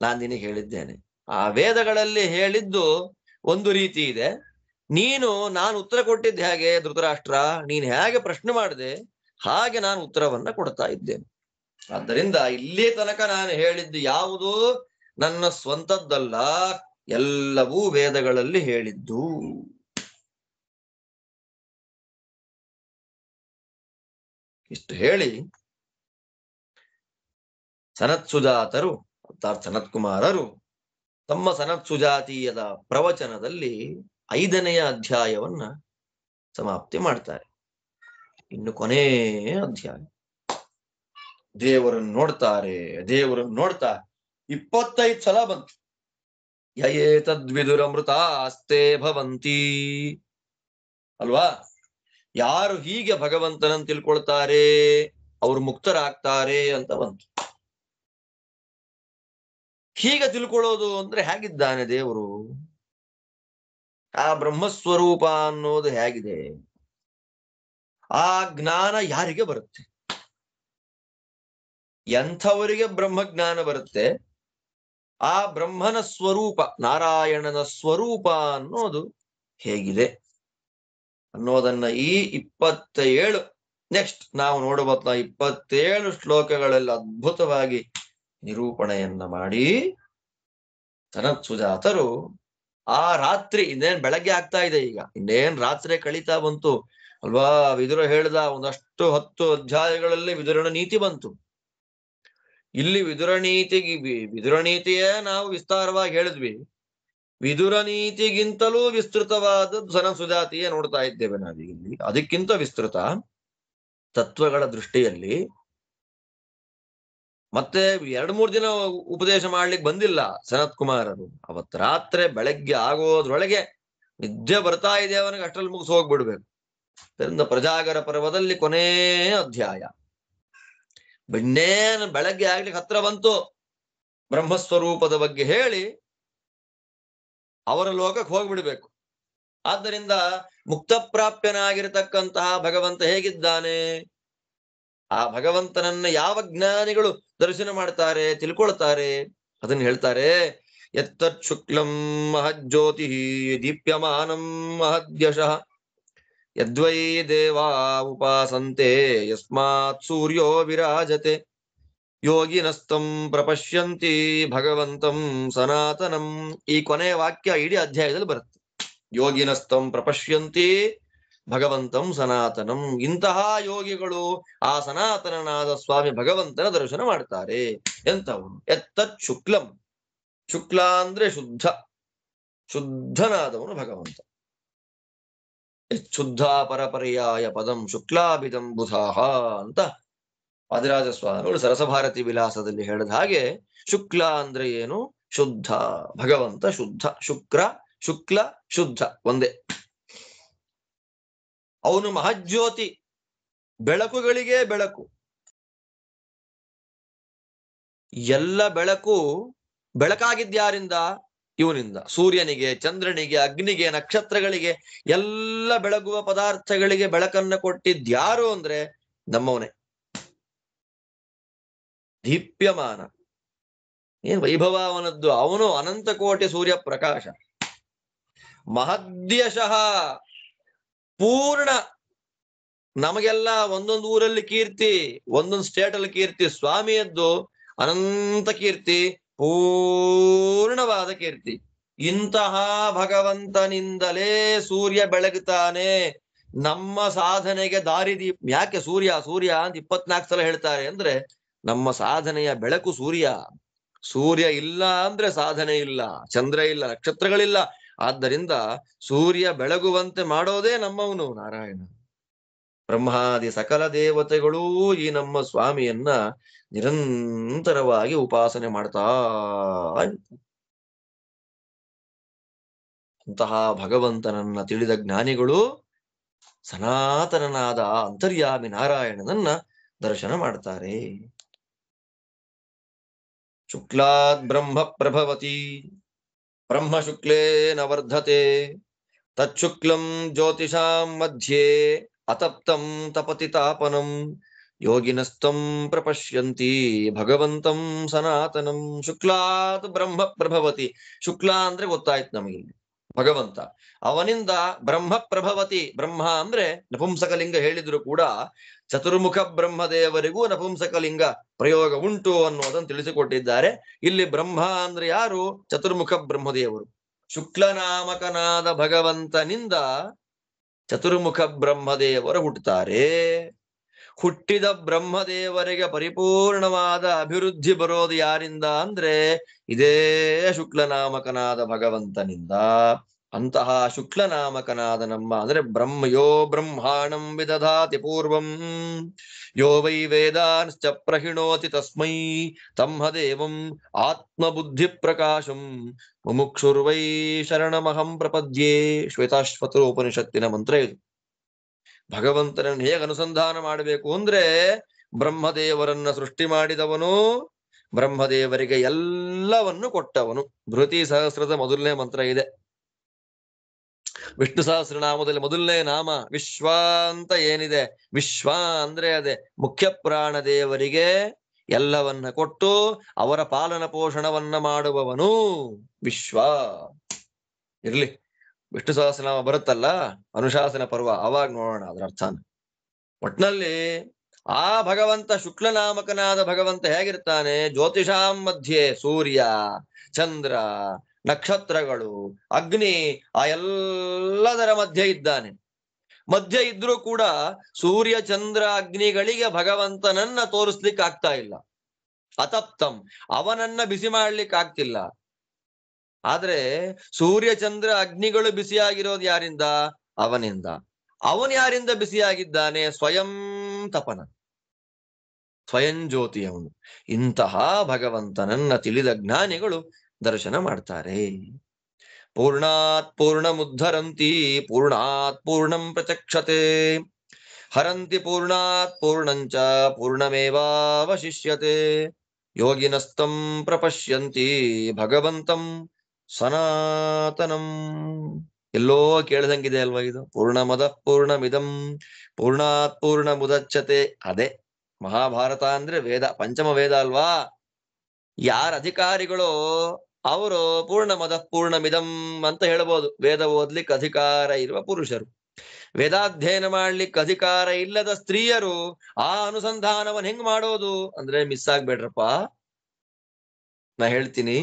ನಾನು ನಿನಗೆ ಹೇಳಿದ್ದೇನೆ. ಆ ವೇದಗಳಲ್ಲಿ ಹೇಳಿದ್ದು ಒಂದು ರೀತಿ ಇದೆ. ನಾನು ಉತ್ತರ ಕೊಟ್ಟಿದ್ದೆ ಹೇಗೆ ಧೃತರಾಷ್ಟ್ರ, ನೀನು ಹೇಗೆ ಪ್ರಶ್ನೆ ಮಾಡಿದೆ ಹಾಗೆ ನಾನು ಉತ್ತರವನ್ನ ಕೊಡ್ತಾ ಇದ್ದೇನೆ. ಆದ್ದರಿಂದ ಇಲ್ಲಿ ತನಕ ನಾನು ಹೇಳಿದ್ದು ಯಾವುದು ನನ್ನ ಸ್ವಂತದ್ದಲ್ಲ, ಎಲ್ಲವೂ ವೇದಗಳಲ್ಲಿ ಹೇಳಿದ್ದು. ಇಷ್ಟು ಹೇಳಿ ಸನತ್ಸುಜಾತರು ಅರ್ಥಾತ್ ಸನತ್ ಕುಮಾರರು ತಮ್ಮ ಸನತ್ಸುಜಾತೀಯದ ಪ್ರವಚನದಲ್ಲಿ 5ನೇ ಅಧ್ಯಾಯವನ್ನ ಸಮಾಪ್ತಿ ಮಾಡ್ತಾರೆ. ಇನ್ನು ಕೊನೇ ಅಧ್ಯಾಯ. ದೇವರನ್ನು ನೋಡ್ತಾರೆ. 25 ಸಲ ಬಂತು. ಯಯೇತದ್ವಿದುರಮೃತಾಸ್ತೆ ಭವಂತಿ ಅಲ್ವಾ. ಯಾರು ಹೀಗೆ ಭಗವಂತನನ್ನು ತಿಳ್ಕೊಳ್ತಾರೆ ಅವರು ಮುಕ್ತರಾಗ್ತಾರೆ ಅಂತ ಬಂತು. ಹೀಗೆ ತಿಳ್ಕೊಳ್ಳೋದು ಅಂದ್ರೆ ಹೇಗಿದ್ದಾನೆ ದೇವರು, ಆ ಬ್ರಹ್ಮಸ್ವರೂಪ ಅನ್ನೋದು ಹೇಗಿದೆ, ಆ ಜ್ಞಾನ ಯಾರಿಗೆ ಬರುತ್ತೆ, ಎಂಥವರಿಗೆ ಬ್ರಹ್ಮಜ್ಞಾನ ಬರುತ್ತೆ, ಆ ಬ್ರಹ್ಮನ ಸ್ವರೂಪ ನಾರಾಯಣನ ಸ್ವರೂಪ ಅನ್ನೋದು ಹೇಗಿದೆ ಅನ್ನೋದನ್ನ ಈ 27 ನೆಕ್ಸ್ಟ್ ನಾವು ನೋಡುವ 27 ಶ್ಲೋಕಗಳಲ್ಲಿ ಅದ್ಭುತವಾಗಿ ನಿರೂಪಣೆಯನ್ನ ಮಾಡಿ ಸನತ್ಸುಜಾತರು ಆ ರಾತ್ರಿ, ಇನ್ನೇನ್ ಬೆಳಗ್ಗೆ ಆಗ್ತಾ ಇದೆ, ಈಗ ಇನ್ನೇನ್ ರಾತ್ರಿ ಕಳೀತಾ ಬಂತು ಅಲ್ವಾ. ವಿದುರ ಹೇಳಿದ ಒಂದಷ್ಟು 10 ಅಧ್ಯಾಯಗಳಲ್ಲಿ ವಿದುರನ ನೀತಿ ಬಂತು. ಇಲ್ಲಿ ವಿದುರ ನೀತಿಯೇ ನಾವು ವಿಸ್ತಾರವಾಗಿ ಹೇಳಿದ್ವಿ. ವಿದುರ ನೀತಿಗಿಂತಲೂ ವಿಸ್ತೃತವಾದ ಸನತ್ಸುಜಾತಿಯೇ ನೋಡ್ತಾ ಇದ್ದೇವೆ ನಾವೀಗಿಲ್ಲಿ. ಅದಕ್ಕಿಂತ ವಿಸ್ತೃತ ತತ್ವಗಳ ದೃಷ್ಟಿಯಲ್ಲಿ ಮತ್ತೆ 2-3 ದಿನ ಉಪದೇಶ ಮಾಡ್ಲಿಕ್ಕೆ ಬಂದಿಲ್ಲ ಸನತ್ ಕುಮಾರರು. ಅವತ್ತು ರಾತ್ರಿ ಬೆಳಗ್ಗೆ ಆಗೋದ್ರೊಳಗೆ ನಿದ್ದೆ ಬರ್ತಾ ಇದೆ ಅವನಿಗೆ, ಅಷ್ಟರಲ್ಲಿ ಮುಗಿಸ್ ಹೋಗ್ಬಿಡ್ಬೇಕು. ಅದರಿಂದ ಪ್ರಜಾಗರ ಪರ್ವದಲ್ಲಿ ಕೊನೇ ಅಧ್ಯಾಯ. ಇನ್ನೇನು ಬೆಳಗ್ಗೆ ಆಗ್ಲಿಕ್ಕೆ ಹತ್ರ ಬಂತು, ಬ್ರಹ್ಮಸ್ವರೂಪದ ಬಗ್ಗೆ ಹೇಳಿ ಅವರ ಲೋಕಕ್ಕೆ ಹೋಗ್ಬಿಡ್ಬೇಕು. ಆದ್ದರಿಂದ ಮುಕ್ತಪ್ರಾಪ್ಯನಾಗಿರತಕ್ಕಂತಹ ಭಗವಂತ ಹೇಗಿದ್ದಾನೆ, ಆ ಭಗವಂತನನ್ನ ಯಾವ ಜ್ಞಾನಿಗಳು ದರ್ಶನ ಮಾಡ್ತಾರೆ, ತಿಳ್ಕೊಳ್ತಾರೆ, ಅದನ್ನ ಹೇಳ್ತಾರೆ. ಯತ್ತತ್ ಶುಕ್ಲಂ ಮಹಜ್ಯೋತಿ ದೀಪ್ಯಮಾನಂ ಮಹದ್ಯಶಃ ಯದ್ವೈ ದೇವಾ ಉಪಾಸಂತೆ ಯಸ್ಮಾತ್ ಸೂರ್ಯೋ ವಿರಾಜತೆ ಯೋಗಿನಸ್ತಂ ಪ್ರಪಶ್ಯಂತಿ ಭಗವಂತಂ ಸನಾತನಂ. ಈ ಕೊನೆಯ ವಾಕ್ಯ ಇಡೀ ಅಧ್ಯಾಯದಲ್ಲಿ ಬರುತ್ತೆ. ಯೋಗಿನಸ್ತಂ ಪ್ರಪಶ್ಯಂತಿ ಭಗವಂತಂ ಸನಾತನಂ. ಇಂತಹ ಯೋಗಿಗಳು ಆ ಸನಾತನನಾದ ಸ್ವಾಮಿ ಭಗವಂತನ ದರ್ಶನ ಮಾಡ್ತಾರೆ. ಎಂತವನು? ಎತ್ತತ್ ಶುಕ್ಲಂ. ಶುಕ್ಲ ಅಂದ್ರೆ ಶುದ್ಧನಾದವನು ಭಗವಂತ. ಶುದ್ಧ ಪರಪರ್ಯಾಯ ಪದಂ ಶುಕ್ಲಾಭಿದಂ ಬುಧಾಹ ಅಂತ ವಾದಿರಾಜ ಸ್ವಾಮಿಗಳು ಸರಸಭಾರತಿ ವಿಲಾಸದಲ್ಲಿ ಹೇಳಿದ ಹಾಗೆ, ಶುಕ್ಲ ಅಂದ್ರೆ ಏನು? ಶುದ್ಧ. ಭಗವಂತ ಶುದ್ಧ. ಶುಕ್ಲ ಶುದ್ಧ ಒಂದೇ. ಅವನು ಮಹಜ್ಯೋತಿ, ಬೆಳಕುಗಳಿಗೆ ಬೆಳಕು. ಎಲ್ಲ ಬೆಳಕು ಬೆಳಕಾಗಿದ್ಯಾರಿಂದ? ಇವನಿಂದ. ಸೂರ್ಯನಿಗೆ, ಚಂದ್ರನಿಗೆ, ಅಗ್ನಿಗೆ, ನಕ್ಷತ್ರಗಳಿಗೆ, ಎಲ್ಲ ಬೆಳಗುವ ಪದಾರ್ಥಗಳಿಗೆ ಬೆಳಕನ್ನ ಕೊಟ್ಟಿದ್ಯಾರು ಅಂದ್ರೆ ನಮ್ಮವನೇ. ದೀಪ್ಯಮಾನ, ಏನ್ ವೈಭವ ಅವನದ್ದು. ಅವನು ಅನಂತ ಕೋಟಿ ಸೂರ್ಯ ಪ್ರಕಾಶ. ಮಹದ್ಯಶಃ, ಪೂರ್ಣ. ನಮಗೆಲ್ಲ ಒಂದೊಂದು ಊರಲ್ಲಿ ಕೀರ್ತಿ, ಒಂದೊಂದು ಸ್ಟೇಟ್ ಅಲ್ಲಿ ಕೀರ್ತಿ. ಸ್ವಾಮಿಯದ್ದು ಅನಂತ ಕೀರ್ತಿ, ಪೂರ್ಣವಾದ ಕೀರ್ತಿ. ಇಂತಹ ಭಗವಂತನಿಂದಲೇ ಸೂರ್ಯ ಬೆಳಗುತ್ತಾನೆ. ನಮ್ಮ ಸಾಧನೆಗೆ ದಾರಿದೀಪ. ಯಾಕೆ ಸೂರ್ಯ ಅಂತ 24 ಸಲ ಹೇಳ್ತಾರೆ ಅಂದ್ರೆ, ನಮ್ಮ ಸಾಧನೆಯ ಬೆಳಕು ಸೂರ್ಯ. ಸೂರ್ಯ ಇಲ್ಲ ಅಂದ್ರೆ ಸಾಧನೆ ಇಲ್ಲ, ಚಂದ್ರ ಇಲ್ಲ, ನಕ್ಷತ್ರಗಳಿಲ್ಲ. ಆದ್ದರಿಂದ ಸೂರ್ಯ ಬೆಳಗುವಂತೆ ಮಾಡೋದೇ ನಮ್ಮವನು ನಾರಾಯಣ. ಬ್ರಹ್ಮಾದಿ ಸಕಲ ದೇವತೆಗಳೂ ಈ ನಮ್ಮ ಸ್ವಾಮಿಯನ್ನ ನಿರಂತರವಾಗಿ ಉಪಾಸನೆ ಮಾಡ್ತಾ ಅಂತಹ ಭಗವಂತನನ್ನ ತಿಳಿದ ಜ್ಞಾನಿಗಳು ಸನಾತನನಾದ ಅಂತರ್ಯಾಮಿ ನಾರಾಯಣನನ್ನ ದರ್ಶನ ಮಾಡ್ತಾರೆ. ಶುಕ್ಲಾತ್ ಬ್ರಹ್ಮ ಪ್ರಭವತಿ ಬ್ರಹ್ಮ ಶುಕ್ಲೇನ ವರ್ಧತೆ ತಚ್ಶುಕ್ಲಂ ಜ್ಯೋತಿಷಾಂ ಮಧ್ಯೆ ಅತಪ್ತಂ ತಪತಿ ತಾಪನಂ ಯೋಗಿನಸ್ತಂ ಪ್ರಪಶ್ಯಂತಿ ಭಗವಂತಂ ಸನಾತನಂ. ಶುಕ್ಲಾತ್ ಬ್ರಹ್ಮ ಪ್ರಭವತಿ. ಶುಕ್ಲ ಅಂದ್ರೆ ಗೊತ್ತಾಯ್ತು ನಮಗೆ, ಭಗವಂತ. ಅವನಿಂದ ಬ್ರಹ್ಮ ಪ್ರಭವತಿ. ಬ್ರಹ್ಮ ಅಂದ್ರೆ ನಪುಂಸಕಲಿಂಗ ಹೇಳಿದ್ರು ಕೂಡ ಚತುರ್ಮುಖ ಬ್ರಹ್ಮದೇವರಿಗೂ ನಪುಂಸಕಲಿಂಗ ಪ್ರಯೋಗ ಉಂಟು ಅನ್ನೋದನ್ನು ತಿಳಿಸಿಕೊಟ್ಟಿದ್ದಾರೆ. ಇಲ್ಲಿ ಬ್ರಹ್ಮ ಅಂದ್ರೆ ಯಾರು? ಚತುರ್ಮುಖ ಬ್ರಹ್ಮದೇವರು. ಶುಕ್ಲನಾಮಕನಾದ ಭಗವಂತನಿಂದ ಚತುರ್ಮುಖ ಬ್ರಹ್ಮದೇವರು ಹುಟ್ಟುತ್ತಾರೆ. ಹುಟ್ಟಿದ ಬ್ರಹ್ಮದೇವರಿಗೆ ಪರಿಪೂರ್ಣವಾದ ಅಭಿವೃದ್ಧಿ ಬರೋದು ಯಾರಿಂದ ಅಂದ್ರೆ ಇದೇ ಶುಕ್ಲನಾಮಕನಾದ ಭಗವಂತನಿಂದ. ಅಂತಹ ಶುಕ್ಲನಾಮಕನಾದ ನಮ್ಮ ಅಂದ್ರೆ ಯೋ ಬ್ರಹ್ಮಾಣಂ ವಿದಧಾತಿ ಪೂರ್ವಂ ಯೋ ವೈ ವೇದಾಂಶ್ಚ ಪ್ರಹಿಣೋತಿ ತಸ್ಮೈ ತಮ್ಮದೇವಂ ಆತ್ಮಬುದ್ಧಿ ಪ್ರಕಾಶಂ ಮುಮುಕ್ಷುರ್ವೈ ಶರಣಮಹಂ ಪ್ರಪದ್ಯೆ. ಶ್ವೇತಾಶ್ವತರ ಉಪನಿಷತ್ತಿನ ಮಂತ್ರ ಇದು. ಭಗವಂತನನ್ನು ಹೇಗೆ ಅನುಸಂಧಾನ ಮಾಡಬೇಕು ಅಂದ್ರೆ ಬ್ರಹ್ಮದೇವರನ್ನ ಸೃಷ್ಟಿ ಮಾಡಿದವನು, ಬ್ರಹ್ಮದೇವರಿಗೆ ಎಲ್ಲವನ್ನು ಕೊಟ್ಟವನು. ಬೃಹತಿ ಸಹಸ್ರದ ಮೊದಲನೇ ಮಂತ್ರ ಇದೆ. ವಿಷ್ಣು ಸಹಸ್ರನಾಮದಲ್ಲಿ ಮೊದಲನೇ ನಾಮ ವಿಶ್ವ ಅಂತ ಏನಿದೆ, ವಿಶ್ವ ಅಂದ್ರೆ ಅದೇ ಮುಖ್ಯ ಪ್ರಾಣ ದೇವರಿಗೆ ಎಲ್ಲವನ್ನ ಕೊಟ್ಟು ಅವರ ಪಾಲನ ಪೋಷಣವನ್ನ ಮಾಡುವವನು ವಿಶ್ವ. ಇರ್ಲಿ, ವಿಷ್ಣು ಸಹಸ್ರನಾಮ ಬರುತ್ತಲ್ಲ ಅನುಶಾಸನ ಪರ್ವ, ಅವಾಗ ನೋಡೋಣ ಅದರ ಅರ್ಥನ. ಒಟ್ನಲ್ಲಿ ಆ ಭಗವಂತ ಶುಕ್ಲನಾಮಕನಾದ ಭಗವಂತ ಹೇಗಿರ್ತಾನೆ? ಜ್ಯೋತಿಷಾಂ ಮಧ್ಯೆ ಸೂರ್ಯ, ಚಂದ್ರ, ನಕ್ಷತ್ರಗಳು, ಅಗ್ನಿ ಆ ಎಲ್ಲದರ ಮಧ್ಯೆ ಇದ್ದಾನೆ. ಮಧ್ಯೆ ಇದ್ರೂ ಕೂಡ ಸೂರ್ಯ ಚಂದ್ರ ಅಗ್ನಿಗಳಿಗೆ ಭಗವಂತನನ್ನ ತೋರಿಸ್ಲಿಕ್ಕೆ ಆಗ್ತಾ ಇಲ್ಲ. ಅತಪ್ತಂ, ಅವನನ್ನ ಬಿಸಿ ಮಾಡ್ಲಿಕ್ಕೆ ಆಗ್ತಿಲ್ಲ. ಆದ್ರೆ ಸೂರ್ಯ ಚಂದ್ರ ಅಗ್ನಿಗಳು ಬಿಸಿಯಾಗಿರೋದು ಯಾರಿಂದ? ಅವನಿಂದ. ಅವನು ಯಾರಿಂದ ಬಿಸಿಯಾಗಿದ್ದಾನೆ? ಸ್ವಯಂ ತಪನ, ಸ್ವಯಂ ಜ್ಯೋತಿ ಅವನು. ಇಂತಹ ಭಗವಂತನನ್ನ ತಿಳಿದ ಜ್ಞಾನಿಗಳು ದರ್ಶನ ಮಾಡ್ತಾರೆ. ಪೂರ್ಣಾತ್ ಪೂರ್ಣಮುದ್ಧರಂತಿ ಪೂರ್ಣಾತ್ ಪೂರ್ಣಂ ಪ್ರಚಕ್ಷತೆ ಹರಂತಿ ಪೂರ್ಣಾತ್ ಪೂರ್ಣಂಚ ಪೂರ್ಣಮೇವಾವಶಿಷ್ಯತೆ ಯೋಗಿನಸ್ತಂ ಪ್ರಪಶ್ಯಂತಿ ಭಗವಂತಂ ಸನಾತನಂ. ಎಲ್ಲೋ ಕೇಳ್ದಂಗಿದೆ ಅಲ್ವಾ ಇದು? ಪೂರ್ಣಮದ ಪೂರ್ಣಮಿದಂ ಪೂರ್ಣಾತ್ ಪೂರ್ಣ ಮುದಚ್ಚತೆ. ಅದೇ ಮಹಾಭಾರತ ಅಂದ್ರೆ ವೇದ, ಪಂಚಮ ವೇದ ಅಲ್ವಾ? ಯಾರ ಅಧಿಕಾರಿಗಳು ಅವರು ಪೂರ್ಣಮದ ಪೂರ್ಣಮಿದಂ ಅಂತ ಹೇಳ್ಬೋದು. ವೇದ ಓದ್ಲಿಕ್ಕೆ ಅಧಿಕಾರ ಇರುವ ಪುರುಷರು, ವೇದಾಧ್ಯಯನ ಮಾಡ್ಲಿಕ್ಕೆ ಅಧಿಕಾರ ಇಲ್ಲದ ಸ್ತ್ರೀಯರು ಆ ಅನುಸಂಧಾನವನ್ನು ಹೆಂಗ್ ಮಾಡೋದು ಅಂದ್ರೆ ಮಿಸ್ ಆಗ್ಬೇಡ್ರಪ್ಪ, ನಾ ಹೇಳ್ತೀನಿ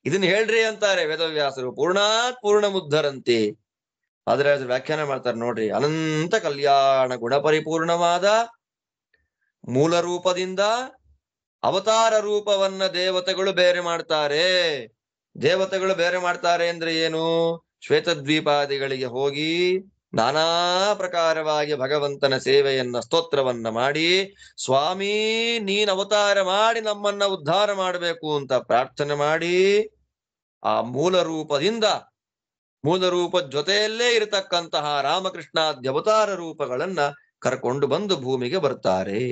ಇದನ್ನ ಹೇಳ್ರಿ ಅಂತಾರೆ ವೇದವ್ಯಾಸರು. ಪೂರ್ಣಾತ್ ಪೂರ್ಣ ಮುದ್ಧರಂತೆ. ಆದ್ರೆ ಅದ್ರ ವ್ಯಾಖ್ಯಾನ ಮಾಡ್ತಾರೆ ನೋಡ್ರಿ. ಅನಂತ ಕಲ್ಯಾಣ ಗುಣ ಪರಿಪೂರ್ಣವಾದ ಮೂಲ ರೂಪದಿಂದ ಅವತಾರ ರೂಪವನ್ನ ದೇವತೆಗಳು ಬೇರೆ ಮಾಡ್ತಾರೆ. ದೇವತೆಗಳು ಬೇರೆ ಮಾಡ್ತಾರೆ ಅಂದ್ರೆ ಏನು? ಶ್ವೇತದ್ವೀಪಾದಿಗಳಿಗೆ ಹೋಗಿ ನಾನಾ ಪ್ರಕಾರವಾಗಿ ಭಗವಂತನ ಸೇವೆಯನ್ನ ಸ್ತೋತ್ರವನ್ನ ಮಾಡಿ, ಸ್ವಾಮಿ ನೀನ್ ಅವತಾರ ಮಾಡಿ ನಮ್ಮನ್ನ ಉದ್ಧಾರ ಮಾಡಬೇಕು ಅಂತ ಪ್ರಾರ್ಥನೆ ಮಾಡಿ, ಆ ಮೂಲ ರೂಪದಿಂದ ಮೂಲ ರೂಪ ಜೊತೆಯಲ್ಲೇ ಇರತಕ್ಕಂತಹ ರಾಮಕೃಷ್ಣಾದ್ಯ ಅವತಾರ ರೂಪಗಳನ್ನ ಕರ್ಕೊಂಡು ಬಂದು ಭೂಮಿಗೆ ಬರ್ತಾರೆ.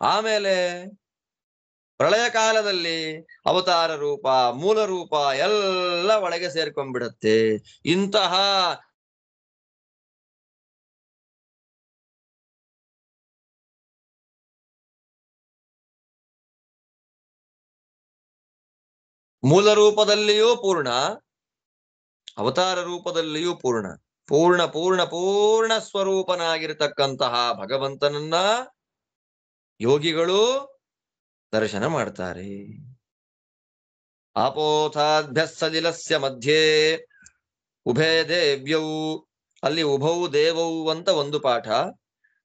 ಆಮೇಲೆ ಪ್ರಳಯ ಕಾಲದಲ್ಲಿ ಅವತಾರ ರೂಪ ಮೂಲ ರೂಪ ಎಲ್ಲ ಒಳಗೆ ಸೇರ್ಕೊಂಡ್ಬಿಡತ್ತೆ. ಇಂತಹ ಮೂಲ ರೂಪದಲ್ಲಿಯೂ ಪೂರ್ಣ, ಅವತಾರ ರೂಪದಲ್ಲಿಯೂ ಪೂರ್ಣ, ಪೂರ್ಣ ಪೂರ್ಣ ಪೂರ್ಣ ಸ್ವರೂಪನಾಗಿರ್ತಕ್ಕಂತಹ ಭಗವಂತನನ್ನ ಯೋಗಿಗಳು ದರ್ಶನ ಮಾಡ್ತಾರೆ. ಆಪೋಥಾಭ್ಯ ಸಲಿಲಸ್ಯ ಮಧ್ಯೆ ಉಭೇ ದೇವ್ಯೌ, ಅಲ್ಲಿ ಉಭೌ ದೇವೌ ಅಂತ ಒಂದು ಪಾಠ,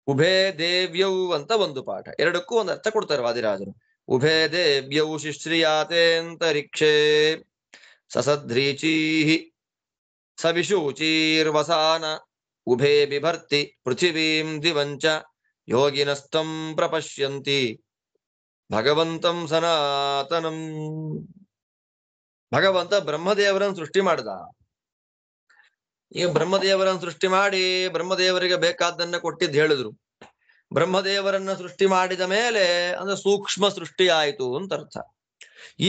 ಉಭೇ ದೇವ್ಯೌ ಅಂತ ಒಂದು ಪಾಠ. ಎರಡಕ್ಕೂ ಒಂದು ಅರ್ಥ ಕೊಡ್ತಾರೆ ವಾದಿರಾಜರು. ಉಭೇ ದೇವ್ಯೌ ಶಿಶ್ರಿಯಾತೇಂತರಿಕ್ಷೇ ಸಸದ್ರೀಚೀಹಿ ಸವಿಶೂಚೀರ್ವಸಾನ ಉಭೇ ಬಿಭರ್ತಿ ಪೃಥಿವೀಂ ದಿವಂಚ ಯೋಗಿನಸ್ತಂ ಪ್ರಪಶ್ಯಂತಿ ಭಗವಂತಂ ಸನಾತನಂ. ಭಗವಂತ ಬ್ರಹ್ಮದೇವರನ್ನು ಸೃಷ್ಟಿ ಮಾಡ್ದ. ಈಗ ಬ್ರಹ್ಮದೇವರನ್ನು ಸೃಷ್ಟಿ ಮಾಡಿ ಬ್ರಹ್ಮದೇವರಿಗೆ ಬೇಕಾದ್ದನ್ನ ಕೊಟ್ಟಿದ್ದು ಹೇಳಿದ್ರು. ಬ್ರಹ್ಮದೇವರನ್ನ ಸೃಷ್ಟಿ ಮಾಡಿದ ಮೇಲೆ ಅಂದ್ರೆ ಸೂಕ್ಷ್ಮ ಸೃಷ್ಟಿ ಆಯಿತು ಅಂತ ಅರ್ಥ.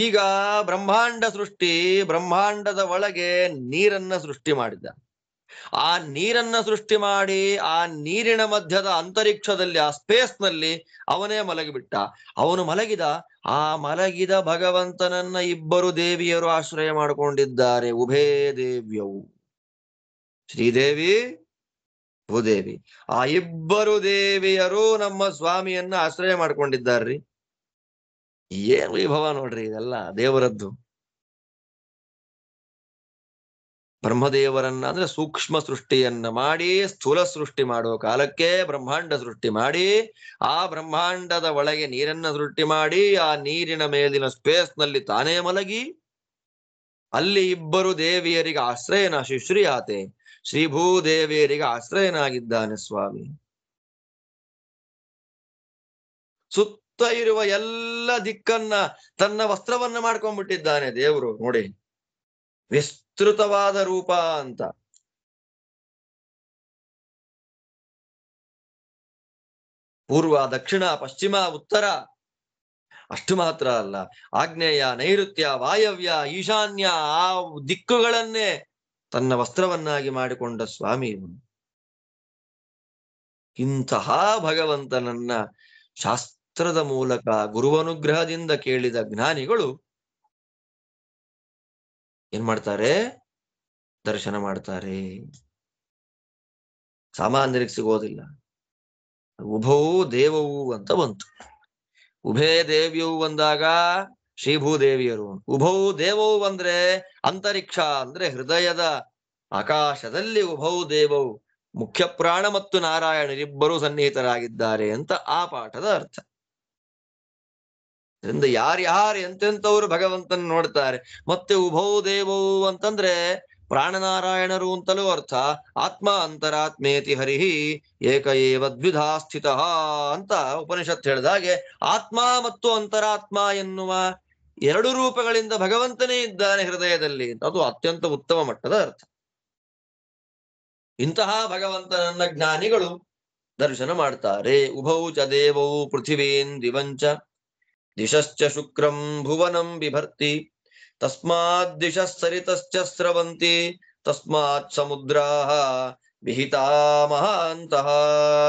ಈಗ ಬ್ರಹ್ಮಾಂಡ ಸೃಷ್ಟಿ, ಬ್ರಹ್ಮಾಂಡದ ಒಳಗೆ ನೀರನ್ನ ಸೃಷ್ಟಿ ಮಾಡಿದ. ಆ ನೀರನ್ನ ಸೃಷ್ಟಿ ಮಾಡಿ ಆ ನೀರಿನ ಮಧ್ಯದ ಅಂತರಿಕ್ಷದಲ್ಲಿ, ಆ ಸ್ಪೇಸ್ ನಲ್ಲಿ ಅವನೇ ಮಲಗಿಬಿಟ್ಟ. ಅವನು ಮಲಗಿದ ಭಗವಂತನನ್ನ ಇಬ್ಬರು ದೇವಿಯರು ಆಶ್ರಯ ಮಾಡಿಕೊಂಡಿದ್ದಾರೆ. ಉಭೇ ದೇವ್ಯವು, ಶ್ರೀದೇವಿ ಭೂದೇವಿ. ಆ ಇಬ್ಬರು ದೇವಿಯರು ನಮ್ಮ ಸ್ವಾಮಿಯನ್ನ ಆಶ್ರಯ ಮಾಡ್ಕೊಂಡಿದ್ದಾರ್ರಿ. ಏನ್ ವೈಭವ ನೋಡ್ರಿ ಇದೆಲ್ಲ ದೇವರದ್ದು. ಬ್ರಹ್ಮದೇವರನ್ನ ಅಂದ್ರೆ ಸೂಕ್ಷ್ಮ ಸೃಷ್ಟಿಯನ್ನ ಮಾಡಿ ಸ್ಥೂಲ ಸೃಷ್ಟಿ ಮಾಡುವ ಕಾಲಕ್ಕೆ ಬ್ರಹ್ಮಾಂಡ ಸೃಷ್ಟಿ ಮಾಡಿ, ಆ ಬ್ರಹ್ಮಾಂಡದ ಒಳಗೆ ನೀರನ್ನ ಸೃಷ್ಟಿ ಮಾಡಿ, ಆ ನೀರಿನ ಮೇಲಿನ ಸ್ಪೇಸ್ ನಲ್ಲಿ ತಾನೇ ಮಲಗಿ ಅಲ್ಲಿ ಇಬ್ಬರು ದೇವಿಯರಿಗೆ ಆಶ್ರಯನ ಶಿಶ್ರಿಯಾತೆ, ಶ್ರೀಭೂದೇವಿಯರಿಗೆ ಆಶ್ರಯನಾಗಿದ್ದಾನೆ ಸ್ವಾಮಿ. ಸುತ್ತ ಇರುವ ಎಲ್ಲ ದಿಕ್ಕನ್ನ ತನ್ನ ವಸ್ತ್ರವನ್ನ ಮಾಡ್ಕೊಂಡ್ಬಿಟ್ಟಿದ್ದಾನೆ ದೇವರು. ನೋಡಿ, ವಿಸ್ತೃತವಾದ ರೂಪ ಅಂತ. ಪೂರ್ವ, ದಕ್ಷಿಣ, ಪಶ್ಚಿಮ, ಉತ್ತರ ಅಷ್ಟು ಮಾತ್ರ ಅಲ್ಲ, ಆಗ್ನೇಯ, ನೈಋತ್ಯ, ವಾಯವ್ಯ, ಈಶಾನ್ಯ, ಆ ದಿಕ್ಕುಗಳನ್ನೇ ತನ್ನ ವಸ್ತ್ರವನ್ನಾಗಿ ಮಾಡಿಕೊಂಡ ಸ್ವಾಮಿ. ಇಂತಹ ಭಗವಂತನನ್ನ ಶಾಸ್ತ್ರದ ಮೂಲಕ ಗುರುವನುಗ್ರಹದಿಂದ ಕೇಳಿದ ಜ್ಞಾನಿಗಳು ಏನ್ ಮಾಡ್ತಾರೆ? ದರ್ಶನ ಮಾಡ್ತಾರೆ. ಸಾಮಾನ್ಯರಿಗೆ ಸಿಗೋದಿಲ್ಲ. ಉಭವು ದೇವವು ಅಂತ ಬಂತು. ಉಭೇ ದೇವ್ಯವು ಬಂದಾಗ ಶ್ರೀಭೂದೇವಿಯರು, ಉಭವು ದೇವವು ಅಂದ್ರೆ ಅಂತರಿಕ್ಷ ಅಂದ್ರೆ ಹೃದಯದ ಆಕಾಶದಲ್ಲಿ ಉಭವು ದೇವವು, ಮುಖ್ಯ ಪ್ರಾಣ ಮತ್ತು ನಾರಾಯಣರಿಬ್ಬರು ಸನ್ನಿಹಿತರಾಗಿದ್ದಾರೆ ಅಂತ ಆ ಪಾಠದ ಅರ್ಥ. ಇದರಿಂದ ಯಾರ್ಯಾರು ಎಂತೆಂಥವ್ರು ಭಗವಂತನ ನೋಡ್ತಾರೆ. ಮತ್ತೆ ಉಭವು ದೇವವು ಅಂತಂದ್ರೆ ಪ್ರಾಣನಾರಾಯಣರು ಅಂತಲೂ ಅರ್ಥ. ಆತ್ಮ ಅಂತರಾತ್ಮೇತಿ ಹರಿಹಿ ಏಕ ಏವ ದ್ವಿಧಾ ಸ್ಥಿತ ಅಂತ ಉಪನಿಷತ್ ಹೇಳಿದಾಗೆ ಆತ್ಮ ಮತ್ತು ಅಂತರಾತ್ಮ ಎನ್ನುವ ಎರಡು ರೂಪಗಳಿಂದ ಭಗವಂತನೇ ಇದ್ದಾನೆ ಹೃದಯದಲ್ಲಿ. ಅದು ಅತ್ಯಂತ ಉತ್ತಮ ಮಟ್ಟದ ಅರ್ಥ. ಇಂತಹ ಭಗವಂತನನ್ನ ಜ್ಞಾನಿಗಳು ದರ್ಶನ ಮಾಡ್ತಾರೆ. ಉಭೌ ಚ ದೇವೌ ಪೃಥಿವೀನ್ ದಿವಂಚ ದಿಶಶ್ಚ ಶುಕ್ರಂ ಭುವನಂ ಬಿಭರ್ತಿ ತಸ್ಮಾತ್ ದಿಶಃ ಸರಿತಶ್ಚ ಸ್ರವಂತಿ ತಸ್ಮಾತ್ ಸಮುದ್ರಾಃ ವಿಹಿತಾ ಮಹಾಂತಃ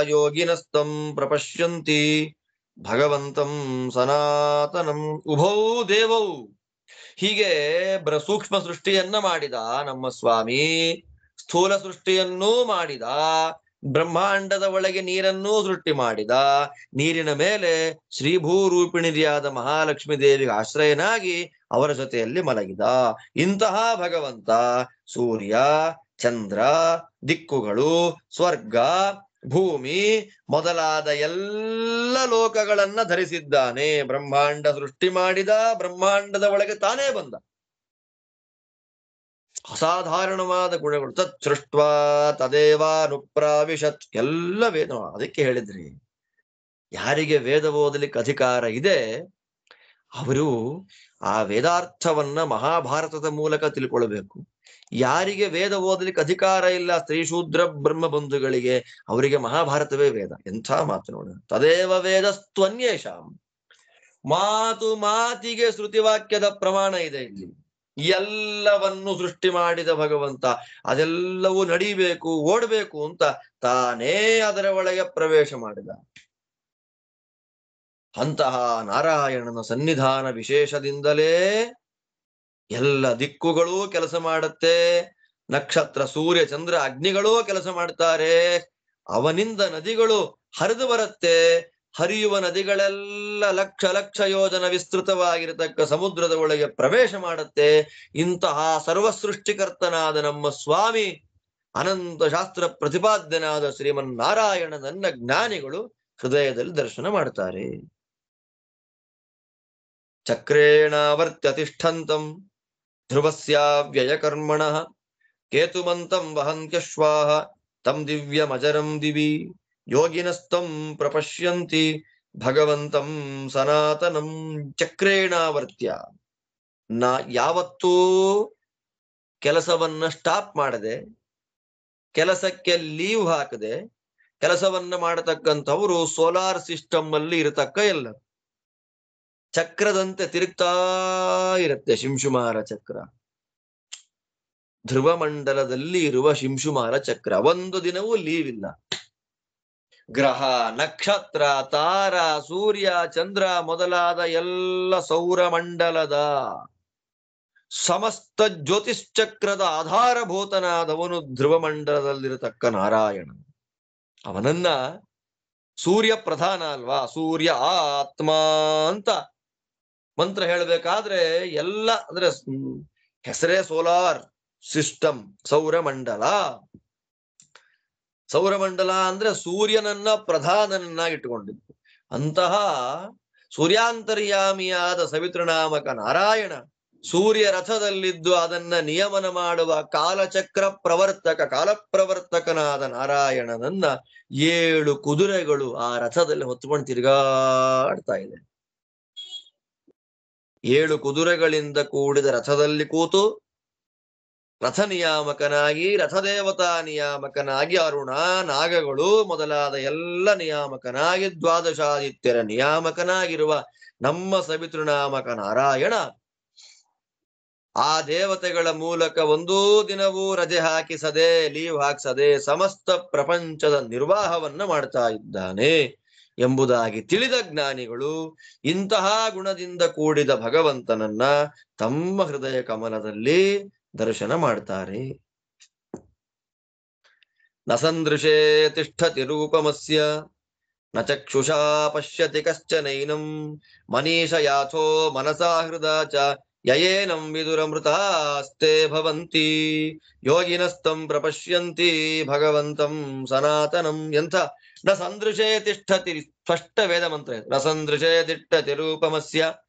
ಯೋಗಿನಸ್ತಂ ಪ್ರಪಶ್ಯಂತಿ ಭಗವಂತಂ ಸನಾತನಂ. ಉಭೌ ದೇವೌ, ಹೀಗೆ ಸೂಕ್ಷ್ಮ ಸೃಷ್ಟಿಯನ್ನ ಮಾಡಿದ ನಮ್ಮ ಸ್ವಾಮಿ, ಸ್ಥೂಲ ಸೃಷ್ಟಿಯನ್ನೂ ಮಾಡಿದ, ಬ್ರಹ್ಮಾಂಡದ ಒಳಗೆ ನೀರನ್ನೂ ಸೃಷ್ಟಿ ಮಾಡಿದ, ನೀರಿನ ಮೇಲೆ ಶ್ರೀಭೂರೂಪಿಣಿಯಾದ ಮಹಾಲಕ್ಷ್ಮೀ ದೇವಿಗೆ ಆಶ್ರಯನಾಗಿ ಅವರ ಜೊತೆಯಲ್ಲಿ ಮಲಗಿದ. ಇಂತಹ ಭಗವಂತ ಸೂರ್ಯ, ಚಂದ್ರ, ದಿಕ್ಕುಗಳು, ಸ್ವರ್ಗ, ಭೂಮಿ ಮೊದಲಾದ ಎಲ್ಲ ಲೋಕಗಳನ್ನ ಧರಿಸಿದ್ದಾನೆ. ಬ್ರಹ್ಮಾಂಡ ಸೃಷ್ಟಿ ಮಾಡಿದ, ಬ್ರಹ್ಮಾಂಡದ ಒಳಗೆ ತಾನೇ ಬಂದ. ಅಸಾಧಾರಣವಾದ ಗುಣಗಳು. ತತ್ ಸೃಷ್ಟ ತದೇವಾನುಪ್ರಾವಿಶತ್. ಎಲ್ಲ ವೇದ, ಅದಕ್ಕೆ ಹೇಳಿದ್ರಿ, ಯಾರಿಗೆ ವೇದ ಓದಲಿಕ್ಕೆ ಅಧಿಕಾರ ಇದೆ ಅವರು ಆ ವೇದಾರ್ಥವನ್ನ ಮಹಾಭಾರತದ ಮೂಲಕ ತಿಳ್ಕೊಳ್ಬೇಕು. ಯಾರಿಗೆ ವೇದ ಓದಲಿಕ್ಕೆ ಅಧಿಕಾರ ಇಲ್ಲ, ಸ್ತ್ರೀ ಶೂದ್ರ ಬ್ರಹ್ಮ ಬಂಧುಗಳಿಗೆ, ಅವರಿಗೆ ಮಹಾಭಾರತವೇ ವೇದ. ಎಂಥ ಮಾತು ನೋಡ. ತದೇವ ವೇದಸ್ತ್ವನ್ಯೇಷಾಂ. ಮಾತು ಮಾತಿಗೆ ಶ್ರುತಿವಾಕ್ಯದ ಪ್ರಮಾಣ ಇದೆ ಇಲ್ಲಿ. ಎಲ್ಲವನ್ನು ಸೃಷ್ಟಿ ಮಾಡಿದ ಭಗವಂತ ಅದೆಲ್ಲವೂ ನಡಿಬೇಕು, ಓಡಬೇಕು ಅಂತ ತಾನೇ ಅದರ ಒಳಗೆ ಪ್ರವೇಶ ಮಾಡಿದ. ಅಂತಹ ನಾರಾಯಣನ ಸನ್ನಿಧಾನ ವಿಶೇಷದಿಂದಲೇ ಎಲ್ಲ ದಿಕ್ಕುಗಳೂ ಕೆಲಸ ಮಾಡುತ್ತೆ. ನಕ್ಷತ್ರ, ಸೂರ್ಯ, ಚಂದ್ರ, ಅಗ್ನಿಗಳೂ ಕೆಲಸ ಮಾಡ್ತಾರೆ. ಅವನಿಂದ ನದಿಗಳು ಹರಿದು ಬರುತ್ತೆ. ಹರಿಯುವ ನದಿಗಳೆಲ್ಲ ಲಕ್ಷ ಲಕ್ಷ ಯೋಜನ ವಿಸ್ತೃತವಾಗಿರತಕ್ಕ ಸಮುದ್ರದ ಒಳಗೆ ಪ್ರವೇಶ ಮಾಡುತ್ತೆ. ಇಂತಹ ಸರ್ವಸೃಷ್ಟಿಕರ್ತನಾದ ನಮ್ಮ ಸ್ವಾಮಿ, ಅನಂತ ಶಾಸ್ತ್ರ ಪ್ರತಿಪಾದ್ಯನಾದ ಶ್ರೀಮನ್ನಾರಾಯಣನನ್ನ ಜ್ಞಾನಿಗಳು ಹೃದಯದಲ್ಲಿ ದರ್ಶನ ಮಾಡ್ತಾರೆ. ಚಕ್ರೇಣಾವರ್ತ್ಯ ತಿಷ್ಠಂತಂ ಧ್ರುವಸ್ಯಾವ್ಯಯಕರ್ಮಣಃ ಕೇತುಮಂತಂ ವಹಂತ್ಯಶ್ವಾಹ ತಂ ದಿವ್ಯಮಜರಂ ದಿವಿ ಯೋಗಿನಸ್ತಂ ಪ್ರಪಶ್ಯಂತಿ ಭಗವಂತಂ ಸನಾತನಂ. ಚಕ್ರೇಣಾವರ್ತ್ಯ, ಯಾವತ್ತೂ ಕೆಲಸವನ್ನ ಸ್ಟಾಪ್ ಮಾಡದೆ, ಕೆಲಸಕ್ಕೆ ಲೀವ್ ಹಾಕದೆ, ಕೆಲಸವನ್ನ ಮಾಡತಕ್ಕಂಥವರು ಸೋಲಾರ್ ಸಿಸ್ಟಮ್ ಅಲ್ಲಿ ಇರತಕ್ಕ ಎಲ್ಲ ಚಕ್ರದಂತೆ ತಿರುಗ್ತಾ ಇರುತ್ತೆ. ಶಿಂಶುಮಾರ ಚಕ್ರ ಧ್ರುವ ಮಂಡಲದಲ್ಲಿ ಇರುವ ಶಿಂಶುಮಾರ ಚಕ್ರ ಒಂದು ದಿನವೂ ಲೀವ್ ಇಲ್ಲ. ಗ್ರಹ, ನಕ್ಷತ್ರ, ತಾರ, ಸೂರ್ಯ, ಚಂದ್ರ ಮೊದಲಾದ ಎಲ್ಲ ಸೌರಮಂಡಲದ ಸಮಸ್ತ ಜ್ಯೋತಿಶ್ಚಕ್ರದ ಆಧಾರಭೂತನಾದವನು ಧ್ರುವ ಮಂಡಲದಲ್ಲಿರತಕ್ಕ ನಾರಾಯಣ. ಅವನನ್ನ ಸೂರ್ಯ ಪ್ರಧಾನ ಅಲ್ವಾ, ಸೂರ್ಯ ಆತ್ಮ ಅಂತ ಮಂತ್ರ ಹೇಳಬೇಕಾದ್ರೆ ಎಲ್ಲ ಅಂದ್ರೆ ಹೆಸರೇ ಸೋಲಾರ್ ಸಿಸ್ಟಮ್, ಸೌರಮಂಡಲ. ಸೌರಮಂಡಲ ಅಂದ್ರೆ ಸೂರ್ಯನನ್ನ ಪ್ರಧಾನನನ್ನಾಗಿಟ್ಟುಕೊಂಡಿದ್ದು. ಅಂತಹ ಸೂರ್ಯಾಂತರ್ಯಾಮಿಯಾದ ಸವಿತೃನಾಮಕ ನಾರಾಯಣ ಸೂರ್ಯ ರಥದಲ್ಲಿದ್ದು ಅದನ್ನ ನಿಯಮನ ಮಾಡುವ ಕಾಲಚಕ್ರ ಪ್ರವರ್ತಕ, ಕಾಲಪ್ರವರ್ತಕನಾದ ನಾರಾಯಣನನ್ನ 7 ಕುದುರೆಗಳು ಆ ರಥದಲ್ಲಿ ಹೊತ್ಕೊಂಡು ತಿರುಗಾಡ್ತಾ ಇದೆ. 7 ಕುದುರೆಗಳಿಂದ ಕೂಡಿದ ರಥದಲ್ಲಿ ಕೂತು ರಥ ನಿಯಾಮಕನಾಗಿ, ರಥದೇವತಾ ನಿಯಾಮಕನಾಗಿ, ಅರುಣ, ನಾಗಗಳು ಮೊದಲಾದ ಎಲ್ಲ ನಿಯಾಮಕನಾಗಿ, ದ್ವಾದಶಾದಿತ್ಯರ ನಿಯಾಮಕನಾಗಿರುವ ನಮ್ಮ ಸವಿತೃನಾಮಕ ನಾರಾಯಣ ಆ ದೇವತೆಗಳ ಮೂಲಕ ಒಂದೂ ದಿನವೂ ರಜೆ ಹಾಕಿಸದೆ, ಲೀವ್ ಹಾಕಿಸದೆ ಸಮಸ್ತ ಪ್ರಪಂಚದ ನಿರ್ವಾಹವನ್ನ ಮಾಡ್ತಾ ಇದ್ದಾನೆ ಎಂಬುದಾಗಿ ತಿಳಿದ ಜ್ಞಾನಿಗಳು ಇಂತಹ ಗುಣದಿಂದ ಕೂಡಿದ ಭಗವಂತನನ್ನ ತಮ್ಮ ಹೃದಯ ಕಮಲದಲ್ಲಿ ದರ್ಶನ ಮಾಡ್ತಾರೆ. ನ ಸಂದೃಶೇ ತಿಷ್ಠತಿ ರೂಪಮಸ್ಯ ನ ಚಕ್ಷುಷಾ ಪಶ್ಯತಿ ಕಶ್ಚನೈನಂ ಮನೀಷ ಯಾಥೋ ಮನಸಾ ಹೃದಾ ಚ ಯಯೇನಂ ವಿದುರಮೃತಾಸ್ತೆ ಭವಂತಿ ಯೋಗಿನಸ್ತಂ ಪ್ರಪಶ್ಯಂತಿ ಭಗವಂತಂ ಸನಾತನಂ. ಎಂಥ ನ ಸಂದೃಶೇ ತಿಷ್ಠತಿ, ಸ್ಪಷ್ಟ ವೇದ ಮಂತ್ರ. ನ ಸಂದೃಶೇ ತಿಷ್ಠತಿ ರೂಪಮಸ್ಯ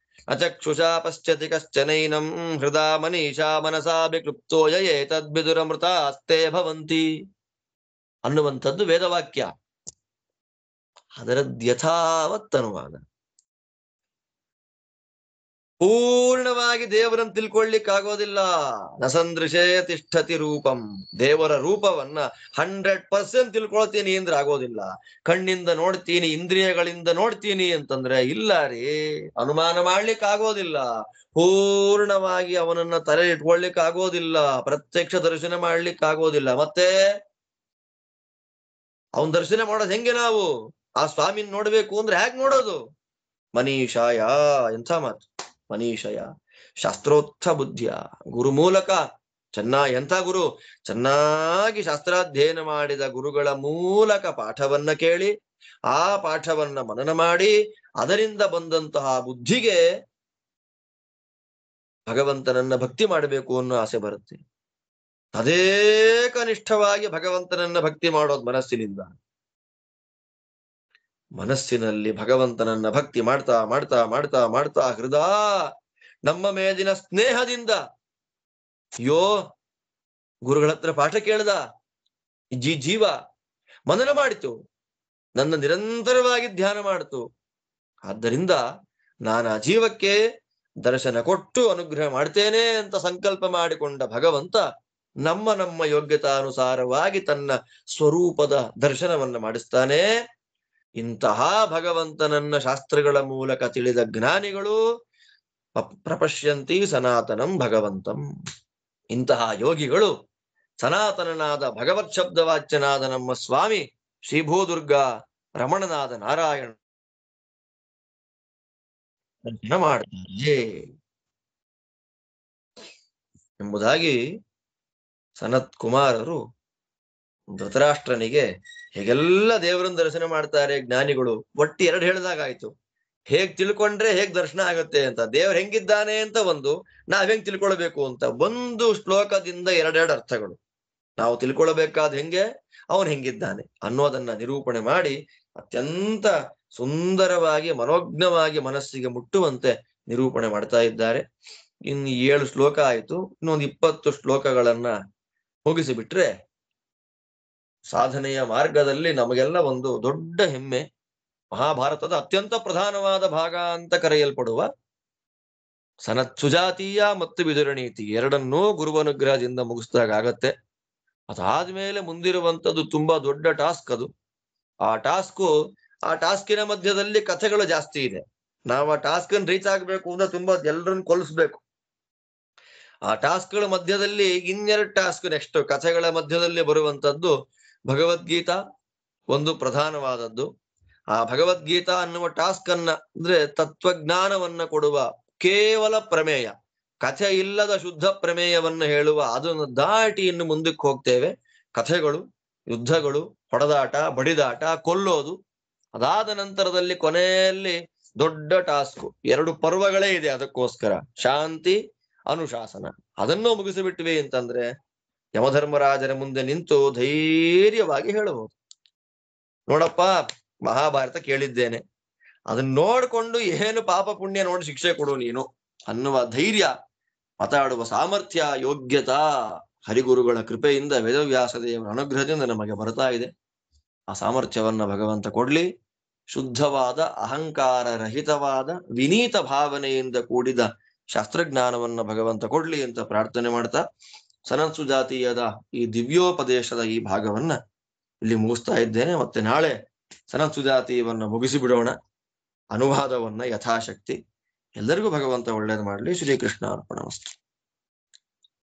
ನ ಚಕ್ಷುಷಾ ಪಶ್ಯತಿ ಕಶ್ಚನೈನಂ ಹೃದಾ ಮನೀಷಾ ಮನಸಾ ವಿಕ್ಲುಪ್ತೋ ಯಯೇ ತದ್ವಿದುರಮೃತಾಸ್ತೆ ಭವಂತಿ ಅನ್ನುವಂಥದ್ದು ವೇದವಾಕ್ಯ. ಅದರದ್ಯಥಾವತ್ ಅನುವಾದ. ಪೂರ್ಣವಾಗಿ ದೇವರನ್ನು ತಿಳ್ಕೊಳ್ಳಿಕ್ಕಾಗೋದಿಲ್ಲ. ನಸಂದೃಶೇ ತಿಷ್ಠತಿ ರೂಪಂ, ದೇವರ ರೂಪವನ್ನ 100% ತಿಳ್ಕೊಳ್ತೀನಿ ಅಂದ್ರೆ ಆಗೋದಿಲ್ಲ. ಕಣ್ಣಿಂದ ನೋಡ್ತೀನಿ, ಇಂದ್ರಿಯಗಳಿಂದ ನೋಡ್ತೀನಿ ಅಂತಂದ್ರೆ ಇಲ್ಲ ರೀ, ಅನುಮಾನ ಮಾಡ್ಲಿಕ್ಕೆ ಆಗೋದಿಲ್ಲ. ಪೂರ್ಣವಾಗಿ ಅವನನ್ನ ತಲೆ ಇಟ್ಕೊಳ್ಲಿಕ್ಕೆ ಆಗೋದಿಲ್ಲ, ಪ್ರತ್ಯಕ್ಷ ದರ್ಶನ ಮಾಡ್ಲಿಕ್ಕೆ ಆಗೋದಿಲ್ಲ. ಮತ್ತೆ ಅವನ್ ದರ್ಶನ ಮಾಡೋದು ಹೆಂಗೆ? ನಾವು ಆ ಸ್ವಾಮಿನ ನೋಡ್ಬೇಕು ಅಂದ್ರೆ ಹೇಗ್ ನೋಡೋದು? ಮನೀಷಾಯ, ಎಂಥ ಮಾತು ಮನೀಷಯ, ಶಾಸ್ತ್ರೋತ್ಥ ಬುದ್ಧಿಯ, ಗುರು ಮೂಲಕ ಎಂಥ ಗುರು? ಚೆನ್ನಾಗಿ ಶಾಸ್ತ್ರಾಧ್ಯಯನ ಮಾಡಿದ ಗುರುಗಳ ಮೂಲಕ ಪಾಠವನ್ನ ಕೇಳಿ, ಆ ಪಾಠವನ್ನ ಮನನ ಮಾಡಿ, ಅದರಿಂದ ಬಂದಂತಹ ಬುದ್ಧಿಗೆ ಭಗವಂತನನ್ನ ಭಕ್ತಿ ಮಾಡಬೇಕು ಅನ್ನೋ ಆಸೆ ಬರುತ್ತೆ. ಅದೇ ಕನಿಷ್ಠವಾಗಿ ಭಗವಂತನನ್ನ ಭಕ್ತಿ ಮಾಡೋದು ಮನಸ್ಸಿನಿಂದ. ಮನಸ್ಸಿನಲ್ಲಿ ಭಗವಂತನನ್ನ ಭಕ್ತಿ ಮಾಡ್ತಾ ಮಾಡ್ತಾ ಮಾಡ್ತಾ ಮಾಡ್ತಾ ಹೃದಯ ನಮ್ಮ ಮೇಲಿನ ಸ್ನೇಹದಿಂದ, ಅಯ್ಯೋ ಗುರುಗಳ ಹತ್ರ ಪಾಠ ಕೇಳ್ದ ಜೀವ ಮನನ ಮಾಡಿತು, ನನ್ನ ನಿರಂತರವಾಗಿ ಧ್ಯಾನ ಮಾಡಿತು, ಆದ್ದರಿಂದ ನಾನು ಆ ಜೀವಕ್ಕೆ ದರ್ಶನ ಕೊಟ್ಟು ಅನುಗ್ರಹ ಮಾಡ್ತೇನೆ ಅಂತ ಸಂಕಲ್ಪ ಮಾಡಿಕೊಂಡ ಭಗವಂತ ನಮ್ಮ ನಮ್ಮ ಯೋಗ್ಯತಾನುಸಾರವಾಗಿ ತನ್ನ ಸ್ವರೂಪದ ದರ್ಶನವನ್ನ ಮಾಡಿಸ್ತಾನೆ. ಇಂತಹ ಭಗವಂತನನ್ನ ಶಾಸ್ತ್ರಗಳ ಮೂಲಕ ತಿಳಿದ ಜ್ಞಾನಿಗಳು ಪ್ರಪಶ್ಯಂತಿ ಸನಾತನಂ ಭಗವಂತಂ. ಇಂತಹ ಯೋಗಿಗಳು ಸನಾತನನಾದ ಭಗವತ್ ಶಬ್ದವಾಚ್ಯನಾದ ನಮ್ಮ ಸ್ವಾಮಿ ಶ್ರೀಭೂದುರ್ಗಾ ರಮಣನಾದ ನಾರಾಯಣ ದರ್ಶನ ಮಾಡ್ತಾರೆ ಎಂಬುದಾಗಿ ಸನತ್ ಕುಮಾರರು ಧೃತರಾಷ್ಟ್ರನಿಗೆ ಹೇಗೆಲ್ಲ ದೇವರನ್ನ ದರ್ಶನ ಮಾಡ್ತಾರೆ ಜ್ಞಾನಿಗಳು ಒಟ್ಟು 2 ಹೇಳಿದಾಗಾಯ್ತು. ಹೇಗ್ ತಿಳ್ಕೊಂಡ್ರೆ ಹೇಗ್ ದರ್ಶನ ಆಗುತ್ತೆ ಅಂತ, ದೇವ್ರ ಹೆಂಗಿದ್ದಾನೆ ಅಂತ ಒಂದು, ನಾವ್ ಹೆಂಗ್ ತಿಳ್ಕೊಳ್ಬೇಕು ಅಂತ ಒಂದು ಶ್ಲೋಕದಿಂದ 2 ಅರ್ಥಗಳು. ನಾವು ತಿಳ್ಕೊಳ್ಬೇಕಾದ ಹೆಂಗೆ, ಅವನ್ ಹೆಂಗಿದ್ದಾನೆ ಅನ್ನೋದನ್ನ ನಿರೂಪಣೆ ಮಾಡಿ ಅತ್ಯಂತ ಸುಂದರವಾಗಿ ಮನೋಜ್ಞವಾಗಿ ಮನಸ್ಸಿಗೆ ಮುಟ್ಟುವಂತೆ ನಿರೂಪಣೆ ಮಾಡ್ತಾ ಇದ್ದಾರೆ. ಇನ್ನು 7 ಶ್ಲೋಕ ಆಯ್ತು. ಇನ್ನೊಂದು 20 ಶ್ಲೋಕಗಳನ್ನ ಮುಗಿಸಿಬಿಟ್ರೆ ಸಾಧನೆಯ ಮಾರ್ಗದಲ್ಲಿ ನಮಗೆಲ್ಲ ಒಂದು ದೊಡ್ಡ ಹೆಮ್ಮೆ. ಮಹಾಭಾರತದ ಅತ್ಯಂತ ಪ್ರಧಾನವಾದ ಭಾಗ ಅಂತ ಕರೆಯಲ್ಪಡುವ ಸನತ್ ಸುಜಾತೀಯ ಮತ್ತು ವಿದುರನೀತಿ ಎರಡನ್ನೂ ಗುರುವನುಗ್ರಹದಿಂದ ಮುಗಿಸಿದಾಗ ಆಗತ್ತೆ. ಅದಾದ್ಮೇಲೆ ಮುಂದಿರುವಂಥದ್ದು ತುಂಬಾ ದೊಡ್ಡ ಟಾಸ್ಕ್ ಅದು. ಆ ಟಾಸ್ಕಿನ ಮಧ್ಯದಲ್ಲಿ ಕಥೆಗಳು ಜಾಸ್ತಿ ಇದೆ. ನಾವು ಆ ಟಾಸ್ಕ್ ಅನ್ನು ರೀಚ್ ಆಗ್ಬೇಕು ಅಂದ್ರೆ ತುಂಬಾ ಎಲ್ಲರನ್ನು ಕೊಲ್ಲಿಸ್ಬೇಕು. ಆ ಟಾಸ್ಕ್ಗಳ ಮಧ್ಯದಲ್ಲಿ ಇನ್ನೆರಡು ಟಾಸ್ಕ್ ನೆಕ್ಸ್ಟ್ ಕಥೆಗಳ ಮಧ್ಯದಲ್ಲಿ ಬರುವಂತದ್ದು ಭಗವದ್ಗೀತಾ ಒಂದು ಪ್ರಧಾನವಾದದ್ದು. ಆ ಭಗವದ್ಗೀತಾ ಅನ್ನುವ ಟಾಸ್ಕ್ ಅನ್ನ ಅಂದ್ರೆ ತತ್ವಜ್ಞಾನವನ್ನ ಕೊಡುವ ಕೇವಲ ಪ್ರಮೇಯ, ಕಥೆ ಇಲ್ಲದ ಶುದ್ಧ ಪ್ರಮೇಯವನ್ನ ಹೇಳುವ, ಅದನ್ನು ದಾಟಿ ಇನ್ನು ಮುಂದಕ್ಕೆ ಹೋಗ್ತೇವೆ. ಕಥೆಗಳು, ಯುದ್ಧಗಳು, ಹೊಡೆದಾಟ, ಬಡಿದಾಟ, ಕೊಲ್ಲೋದು. ಅದಾದ ನಂತರದಲ್ಲಿ ಕೊನೆಯಲ್ಲಿ ದೊಡ್ಡ ಟಾಸ್ಕ್, 2 ಪರ್ವಗಳೇ ಇದೆ ಅದಕ್ಕೋಸ್ಕರ, ಶಾಂತಿ, ಅನುಶಾಸನ. ಅದನ್ನು ಮುಗಿಸಿಬಿಟ್ವಿ ಅಂತಂದ್ರೆ ಯಮಧರ್ಮರಾಜರ ಮುಂದೆ ನಿಂತು ಧೈರ್ಯವಾಗಿ ಹೇಳಬಹುದು, ನೋಡಪ್ಪ ಮಹಾಭಾರತ ಕೇಳಿದ್ದೇನೆ, ಅದನ್ನ ನೋಡ್ಕೊಂಡು ಏನು ಪಾಪ ಪುಣ್ಯ ನೋಡಿ ಶಿಕ್ಷೆ ಕೊಡು ನೀನು ಅನ್ನುವ ಧೈರ್ಯ, ಮಾತಾಡುವ ಸಾಮರ್ಥ್ಯ, ಯೋಗ್ಯತಾ ಹರಿಗುರುಗಳ ಕೃಪೆಯಿಂದ, ವೇದವ್ಯಾಸ ದೇವರ ಅನುಗ್ರಹದಿಂದ ನಮಗೆ ಬರ್ತಾ ಇದೆ. ಆ ಸಾಮರ್ಥ್ಯವನ್ನ ಭಗವಂತ ಕೊಡ್ಲಿ. ಶುದ್ಧವಾದ, ಅಹಂಕಾರ ರಹಿತವಾದ, ವಿನೀತ ಭಾವನೆಯಿಂದ ಕೂಡಿದ ಶಾಸ್ತ್ರಜ್ಞಾನವನ್ನ ಭಗವಂತ ಕೊಡ್ಲಿ ಅಂತ ಪ್ರಾರ್ಥನೆ ಮಾಡ್ತಾ ಸನತ್ ಸುಜಾತೀಯದ ಈ ದಿವ್ಯೋಪದೇಶದ ಈ ಭಾಗವನ್ನ ಇಲ್ಲಿ ಮುಗಿಸ್ತಾ ಇದ್ದೇನೆ. ಮತ್ತೆ ನಾಳೆ ಸನತ್ ಸುಜಾತೀಯವನ್ನ ಮುಗಿಸಿ ಬಿಡೋಣ, ಅನುವಾದವನ್ನ ಯಥಾಶಕ್ತಿ. ಎಲ್ಲರಿಗೂ ಭಗವಂತ ಒಳ್ಳೇದು ಮಾಡಲಿ. ಶ್ರೀಕೃಷ್ಣ ಅರ್ಪಣಮಸ್ತು.